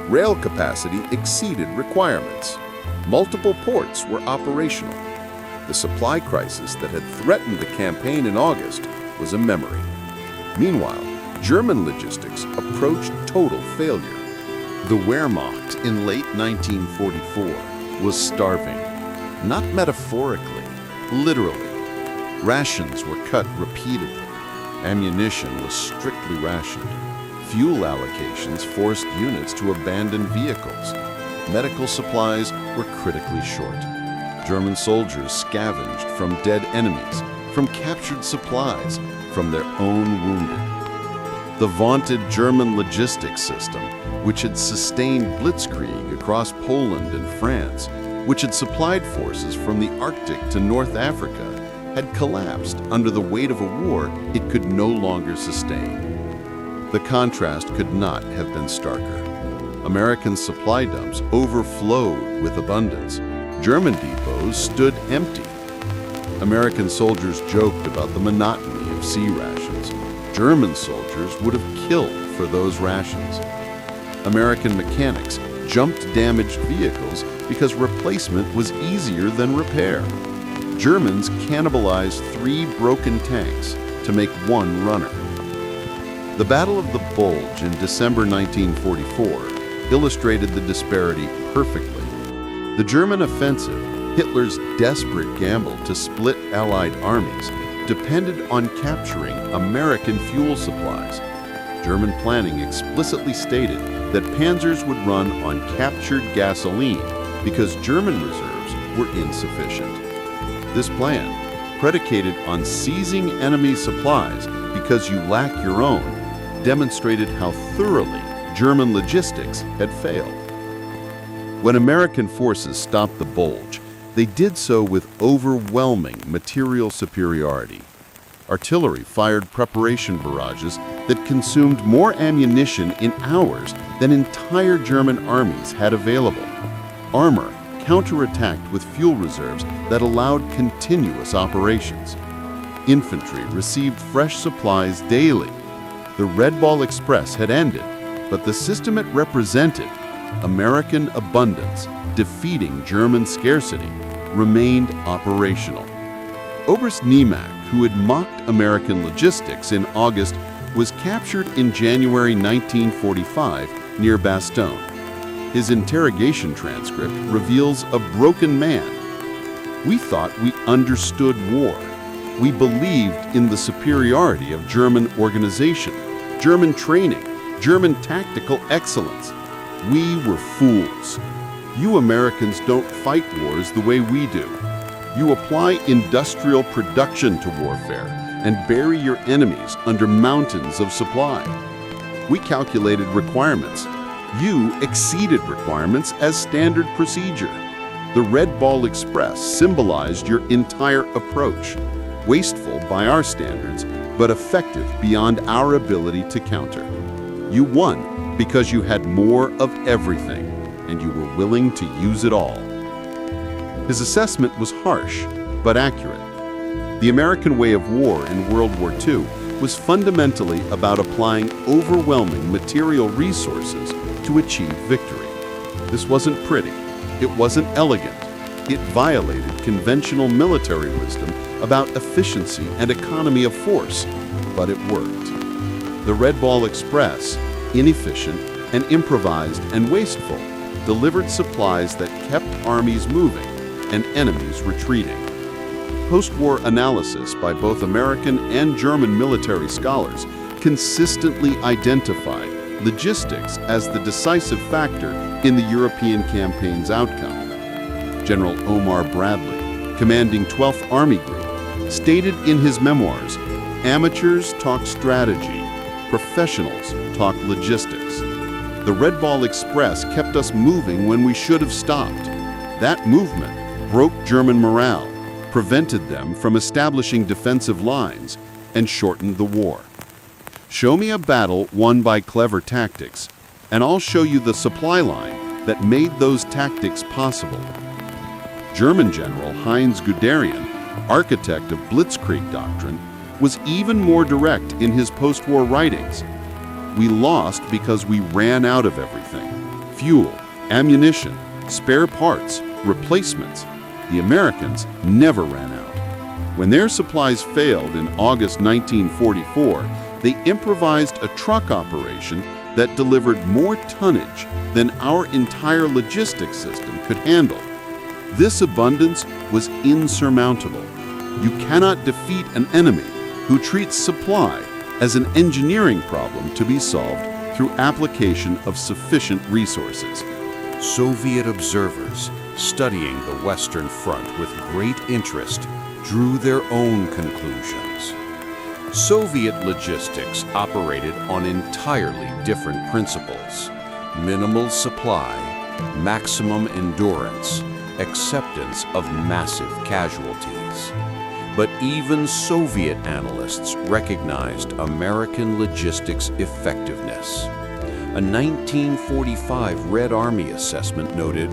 Rail capacity exceeded requirements. Multiple ports were operational. The supply crisis that had threatened the campaign in August was a memory. Meanwhile, German logistics approached total failure. The Wehrmacht in late 1944 was starving, not metaphorically, literally. Rations were cut repeatedly. Ammunition was strictly rationed. Fuel allocations forced units to abandon vehicles. Medical supplies were critically short. German soldiers scavenged from dead enemies, from captured supplies, from their own wounded. The vaunted German logistics system, which had sustained blitzkrieg across Poland and France, which had supplied forces from the Arctic to North Africa, had collapsed under the weight of a war it could no longer sustain. The contrast could not have been starker. American supply dumps overflowed with abundance. German depots stood empty. American soldiers joked about the monotony of sea rations. German soldiers would have killed for those rations. American mechanics jumped damaged vehicles because replacement was easier than repair. Germans cannibalized 3 broken tanks to make 1 runner. The Battle of the Bulge in December 1944 illustrated the disparity perfectly. The German offensive, Hitler's desperate gamble to split Allied armies, depended on capturing American fuel supplies. German planning explicitly stated that panzers would run on captured gasoline because German reserves were insufficient. This plan, predicated on seizing enemy supplies because you lack your own, demonstrated how thoroughly German logistics had failed. When American forces stopped the Bulge, they did so with overwhelming material superiority. Artillery fired preparation barrages that consumed more ammunition in hours than entire German armies had available. Armor counterattacked with fuel reserves that allowed continuous operations. Infantry received fresh supplies daily. The Red Ball Express had ended, but the system it represented, American abundance defeating German scarcity, remained operational. Oberst Niemak, who had mocked American logistics in August, was captured in January 1945 near Bastogne. His interrogation transcript reveals a broken man. We thought we understood war. We believed in the superiority of German organization, German training, German tactical excellence. We were fools. You Americans don't fight wars the way we do. You apply industrial production to warfare and bury your enemies under mountains of supply. We calculated requirements. You exceeded requirements as standard procedure. The Red Ball Express symbolized your entire approach, wasteful by our standards, but effective beyond our ability to counter. You won because you had more of everything, and you were willing to use it all. His assessment was harsh, but accurate. The American way of war in World War II was fundamentally about applying overwhelming material resources to achieve victory. This wasn't pretty. It wasn't elegant. It violated conventional military wisdom about efficiency and economy of force, but it worked. The Red Ball Express, inefficient and improvised and wasteful, delivered supplies that kept armies moving and enemies retreating. Post-war analysis by both American and German military scholars consistently identified logistics as the decisive factor in the European campaign's outcome. General Omar Bradley, commanding 12th Army Group, stated in his memoirs, "Amateurs talk strategy, professionals talk logistics." The Red Ball Express kept us moving when we should have stopped. That movement broke German morale, prevented them from establishing defensive lines, and shortened the war. Show me a battle won by clever tactics, and I'll show you the supply line that made those tactics possible. German General Heinz Guderian, architect of Blitzkrieg doctrine, was even more direct in his post-war writings. We lost because we ran out of everything: fuel, ammunition, spare parts, replacements. The Americans never ran out. When their supplies failed in August 1944, they improvised a truck operation that delivered more tonnage than our entire logistics system could handle. This abundance was insurmountable. You cannot defeat an enemy who treats supply as an engineering problem to be solved through application of sufficient resources. Soviet observers, studying the Western Front with great interest, drew their own conclusions. Soviet logistics operated on entirely different principles: minimal supply, maximum endurance, acceptance of massive casualties. But even Soviet analysts recognized American logistics effectiveness. A 1945 Red Army assessment noted,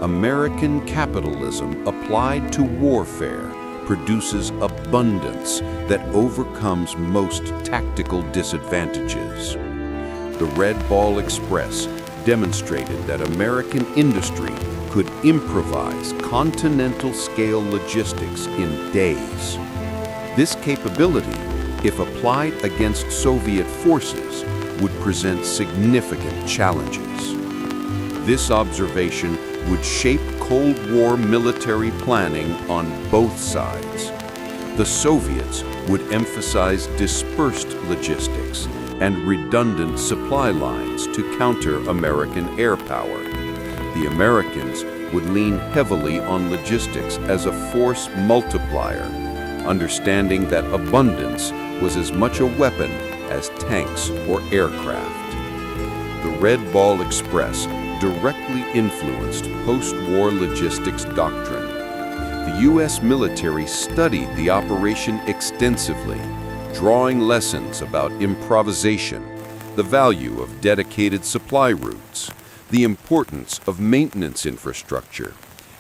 "American capitalism applied to warfare produces abundance that overcomes most tactical disadvantages." The Red Ball Express demonstrated that American industry could improvise continental-scale logistics in days. This capability, if applied against Soviet forces, would present significant challenges. This observation would shape Cold War military planning on both sides. The Soviets would emphasize dispersed logistics and redundant supply lines to counter American air power. The Americans would lean heavily on logistics as a force multiplier, understanding that abundance was as much a weapon as tanks or aircraft. The Red Ball Express directly influenced post-war logistics doctrine. The U.S. military studied the operation extensively, drawing lessons about improvisation, the value of dedicated supply routes, the importance of maintenance infrastructure,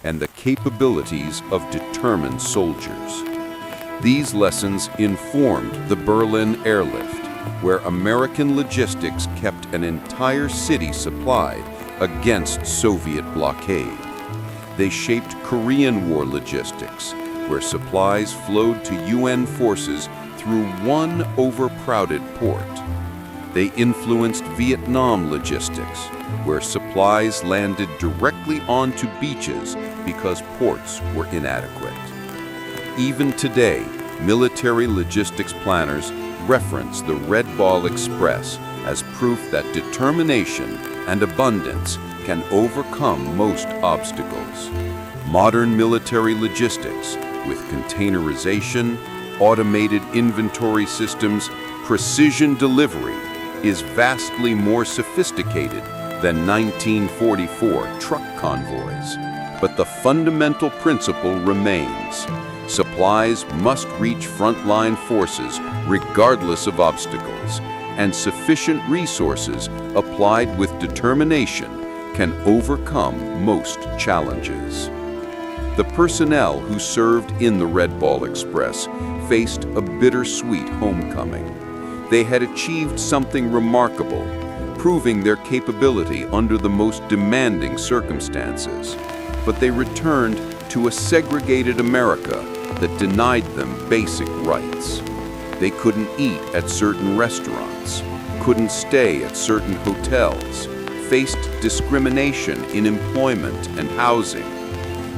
and the capabilities of determined soldiers. These lessons informed the Berlin airlift, where American logistics kept an entire city supplied against Soviet blockade. They shaped Korean War logistics, where supplies flowed to UN forces through one overcrowded port. They influenced Vietnam logistics, where supplies landed directly onto beaches because ports were inadequate. Even today, military logistics planners reference the Red Ball Express as proof that determination and abundance can overcome most obstacles. Modern military logistics, with containerization, automated inventory systems, precision delivery, is vastly more sophisticated than 1944 truck convoys. But the fundamental principle remains. Supplies must reach frontline forces regardless of obstacles, and sufficient resources applied with determination can overcome most challenges. The personnel who served in the Red Ball Express faced a bittersweet homecoming. They had achieved something remarkable, proving their capability under the most demanding circumstances. But they returned to a segregated America that denied them basic rights. They couldn't eat at certain restaurants, couldn't stay at certain hotels, faced discrimination in employment and housing.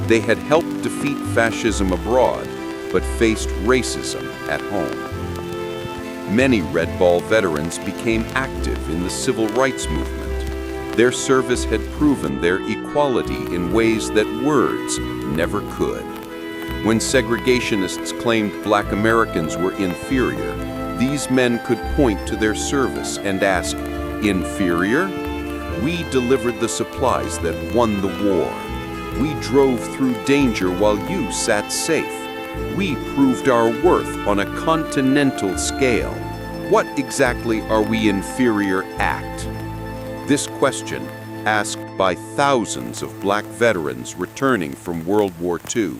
They had helped defeat fascism abroad, but faced racism at home. Many Red Ball veterans became active in the civil rights movement. Their service had proven their equality in ways that words never could. When segregationists claimed Black Americans were inferior, these men could point to their service and ask, "Inferior? We delivered the supplies that won the war. We drove through danger while you sat safe. We proved our worth on a continental scale. What exactly are we inferior at?" This question, asked by thousands of Black veterans returning from World War II,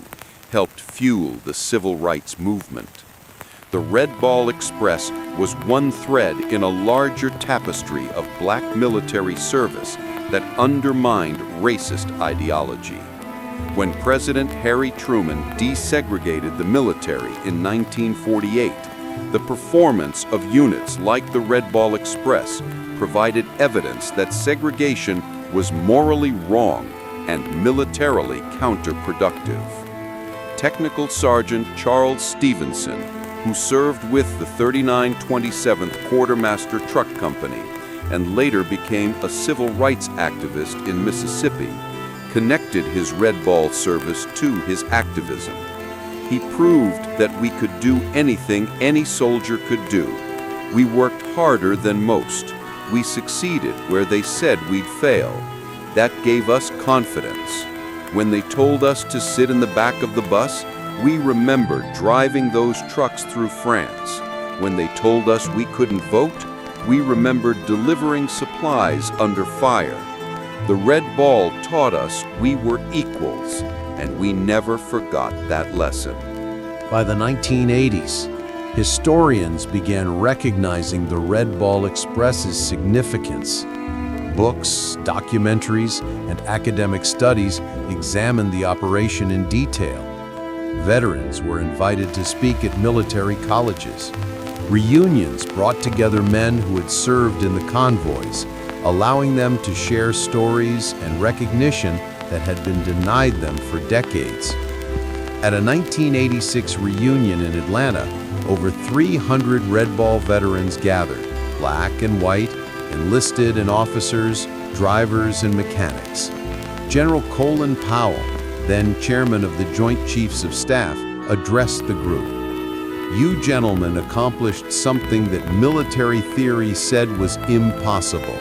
helped fuel the civil rights movement. The Red Ball Express was one thread in a larger tapestry of Black military service that undermined racist ideology. When President Harry Truman desegregated the military in 1948, the performance of units like the Red Ball Express provided evidence that segregation was morally wrong and militarily counterproductive. Technical Sergeant Charles Stevenson, who served with the 3927th Quartermaster Truck Company and later became a civil rights activist in Mississippi, connected his Red Ball service to his activism. He proved that we could do anything any soldier could do. We worked harder than most. We succeeded where they said we'd fail. That gave us confidence. When they told us to sit in the back of the bus, we remembered driving those trucks through France. When they told us we couldn't vote, we remembered delivering supplies under fire. The Red Ball taught us we were equals, and we never forgot that lesson. By the 1980s, historians began recognizing the Red Ball Express's significance. Books, documentaries, and academic studies examined the operation in detail. Veterans were invited to speak at military colleges. Reunions brought together men who had served in the convoys, allowing them to share stories and recognition that had been denied them for decades. At a 1986 reunion in Atlanta, over 300 Red Ball veterans gathered, Black and white, enlisted and officers, drivers and mechanics. General Colin Powell, then chairman of the Joint Chiefs of Staff, addressed the group. "You gentlemen accomplished something that military theory said was impossible.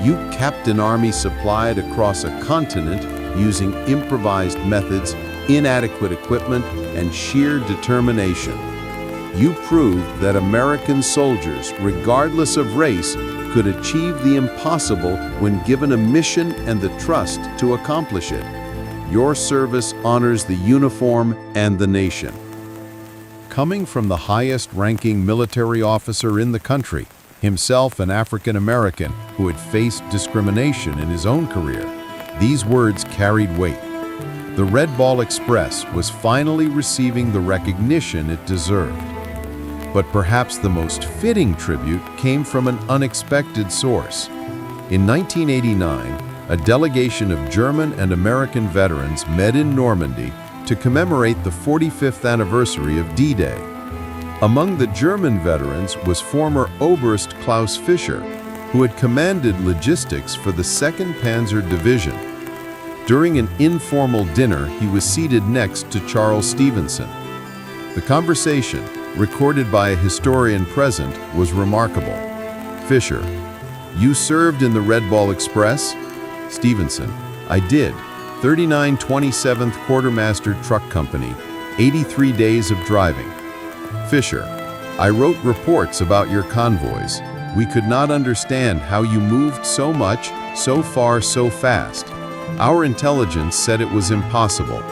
You kept an army supplied across a continent using improvised methods, inadequate equipment, and sheer determination. You proved that American soldiers, regardless of race, could achieve the impossible when given a mission and the trust to accomplish it. Your service honors the uniform and the nation." Coming from the highest-ranking military officer in the country, himself an African American who had faced discrimination in his own career, these words carried weight. The Red Ball Express was finally receiving the recognition it deserved. But perhaps the most fitting tribute came from an unexpected source. In 1989, a delegation of German and American veterans met in Normandy to commemorate the 45th anniversary of D-Day. Among the German veterans was former Oberst Klaus Fischer, who had commanded logistics for the 2nd Panzer Division. During an informal dinner, he was seated next to Charles Stevenson. The conversation, recorded by a historian present, was remarkable. Fischer: "You served in the Red Ball Express?" Stevenson: "I did. 39 27th Quartermaster Truck Company, 83 days of driving." Fischer: "I wrote reports about your convoys. We could not understand how you moved so much, so far, so fast. Our intelligence said it was impossible."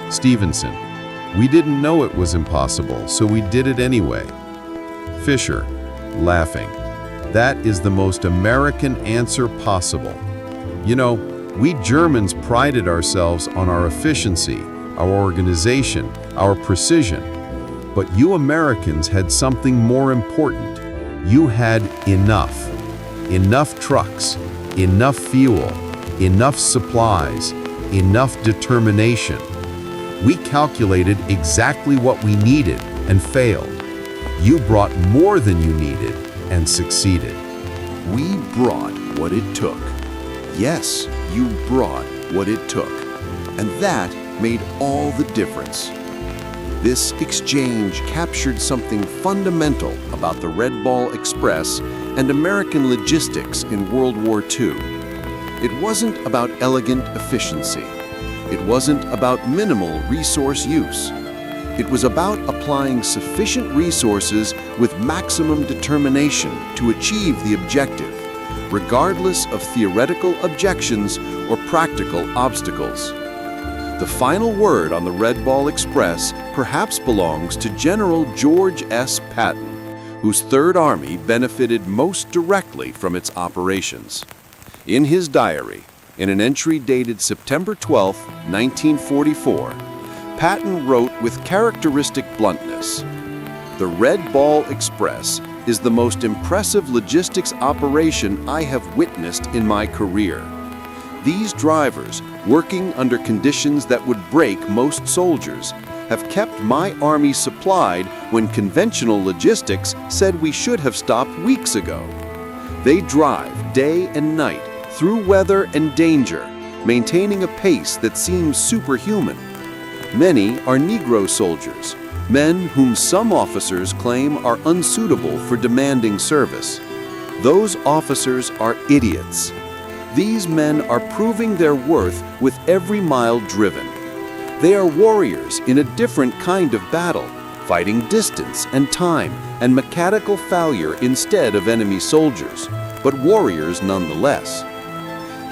Stevenson: "We didn't know it was impossible, so we did it anyway." Fischer, laughing: "That is the most American answer possible. You know, we Germans prided ourselves on our efficiency, our organization, our precision. But you Americans had something more important. You had enough. Enough trucks, enough fuel, enough supplies, enough determination. We calculated exactly what we needed and failed. You brought more than you needed and succeeded." We brought what it took. Yes, you brought what it took. And that made all the difference. This exchange captured something fundamental about the Red Ball Express and American logistics in World War II. It wasn't about elegant efficiency. It wasn't about minimal resource use. It was about applying sufficient resources with maximum determination to achieve the objective, regardless of theoretical objections or practical obstacles. The final word on the Red Ball Express perhaps belongs to General George S. Patton, whose Third Army benefited most directly from its operations. In his diary, in an entry dated September 12, 1944, Patton wrote with characteristic bluntness, "The Red Ball Express is the most impressive logistics operation I have witnessed in my career. These drivers, working under conditions that would break most soldiers, have kept my army supplied when conventional logistics said we should have stopped weeks ago. They drive day and night through weather and danger, maintaining a pace that seems superhuman. Many are Negro soldiers, men whom some officers claim are unsuitable for demanding service. Those officers are idiots. These men are proving their worth with every mile driven. They are warriors in a different kind of battle, fighting distance and time and mechanical failure instead of enemy soldiers, but warriors nonetheless.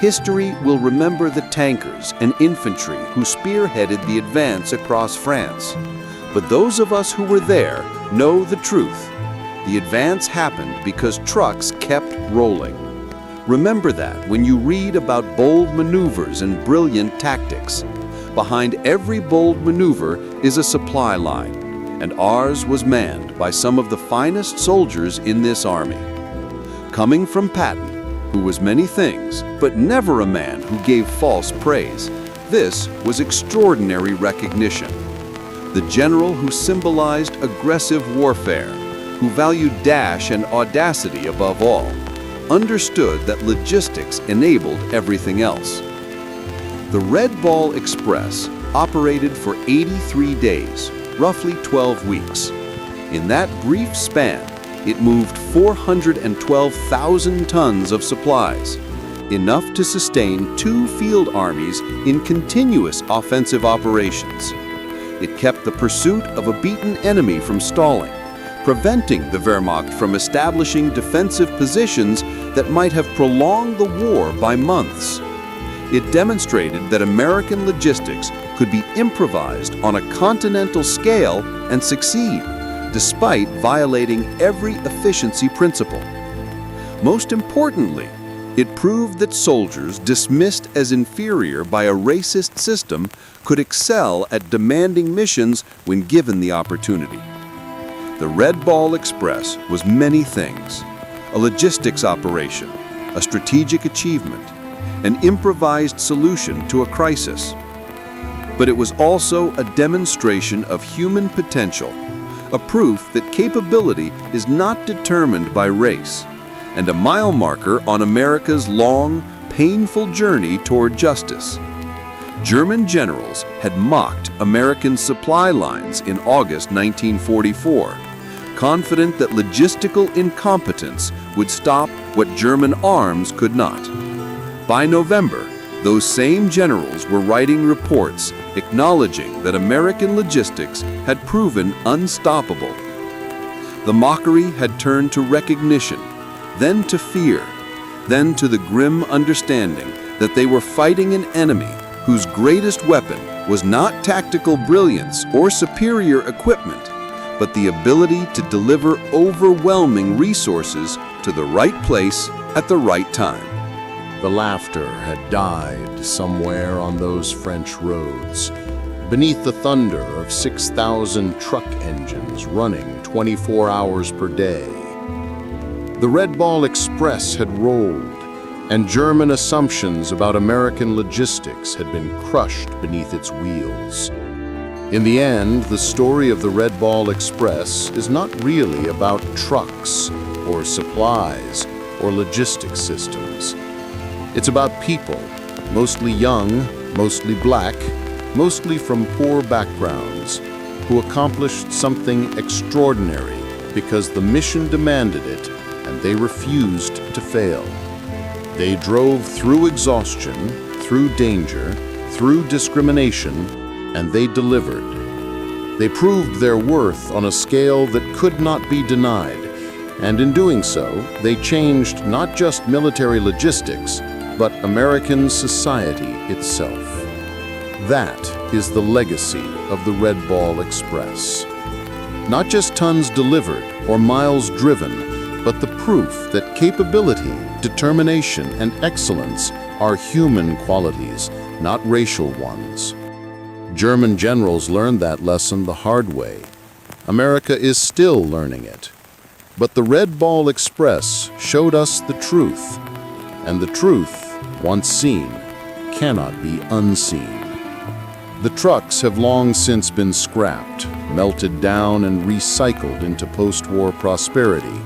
History will remember the tankers and infantry who spearheaded the advance across France. But those of us who were there know the truth. The advance happened because trucks kept rolling. Remember that when you read about bold maneuvers and brilliant tactics. Behind every bold maneuver is a supply line, and ours was manned by some of the finest soldiers in this army. Coming from Patton, who was many things, but never a man who gave false praise, this was extraordinary recognition. The general who symbolized aggressive warfare, who valued dash and audacity above all, understood that logistics enabled everything else. The Red Ball Express operated for 83 days, roughly 12 weeks. In that brief span, it moved 412,000 tons of supplies, enough to sustain 2 field armies in continuous offensive operations. It kept the pursuit of a beaten enemy from stalling, preventing the Wehrmacht from establishing defensive positions that might have prolonged the war by months. It demonstrated that American logistics could be improvised on a continental scale and succeed, despite violating every efficiency principle. Most importantly, it proved that soldiers dismissed as inferior by a racist system could excel at demanding missions when given the opportunity. The Red Ball Express was many things: a logistics operation, a strategic achievement, an improvised solution to a crisis. But it was also a demonstration of human potential, a proof that capability is not determined by race, and a mile marker on America's long, painful journey toward justice. German generals had mocked American supply lines in August 1944, confident that logistical incompetence would stop what German arms could not. By November, those same generals were writing reports acknowledging that American logistics had proven unstoppable. The mockery had turned to recognition, then to fear, then to the grim understanding that they were fighting an enemy whose greatest weapon was not tactical brilliance or superior equipment, but the ability to deliver overwhelming resources to the right place at the right time. The laughter had died somewhere on those French roads, beneath the thunder of 6,000 truck engines running 24 hours per day. The Red Ball Express had rolled, and German assumptions about American logistics had been crushed beneath its wheels. In the end, the story of the Red Ball Express is not really about trucks or supplies or logistics systems. It's about people, mostly young, mostly black, mostly from poor backgrounds, who accomplished something extraordinary because the mission demanded it and they refused to fail. They drove through exhaustion, through danger, through discrimination, and they delivered. They proved their worth on a scale that could not be denied, and in doing so, they changed not just military logistics, but American society itself. That is the legacy of the Red Ball Express. Not just tons delivered or miles driven, but the proof that capability, determination, and excellence are human qualities, not racial ones. German generals learned that lesson the hard way. America is still learning it. But the Red Ball Express showed us the truth, and the truth, once seen, cannot be unseen. The trucks have long since been scrapped, melted down, and recycled into post-war prosperity.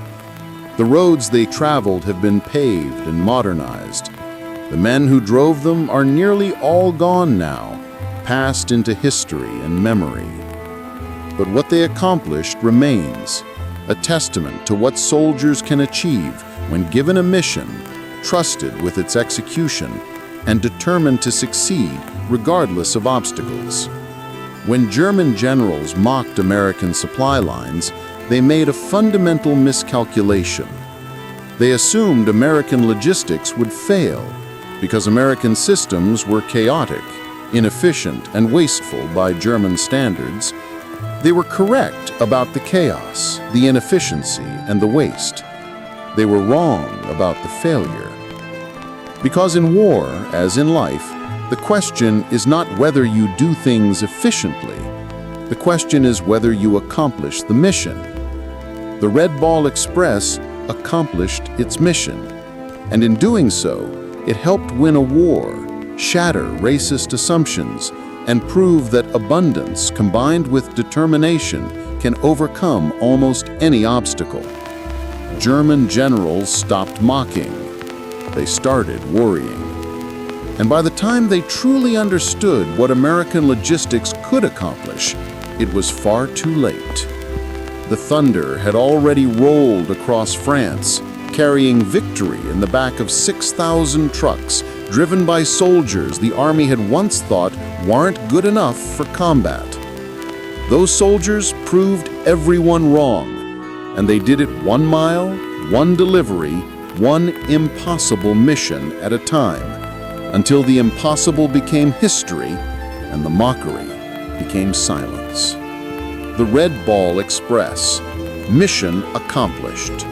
The roads they traveled have been paved and modernized. The men who drove them are nearly all gone now, passed into history and memory. But what they accomplished remains, a testament to what soldiers can achieve when given a mission, trusted with its execution, and determined to succeed regardless of obstacles. When German generals mocked American supply lines, they made a fundamental miscalculation. They assumed American logistics would fail because American systems were chaotic, inefficient, and wasteful by German standards. They were correct about the chaos, the inefficiency, and the waste. They were wrong about the failure. Because in war, as in life, the question is not whether you do things efficiently. The question is whether you accomplish the mission. The Red Ball Express accomplished its mission, and in doing so, it helped win a war, shatter racist assumptions, and prove that abundance combined with determination can overcome almost any obstacle. German generals stopped mocking. They started worrying. And by the time they truly understood what American logistics could accomplish, it was far too late. The thunder had already rolled across France, carrying victory in the back of 6,000 trucks, driven by soldiers the Army had once thought weren't good enough for combat. Those soldiers proved everyone wrong, and they did it 1 mile, 1 delivery, 1 impossible mission at a time, until the impossible became history and the mockery became silence. The Red Ball Express, mission accomplished.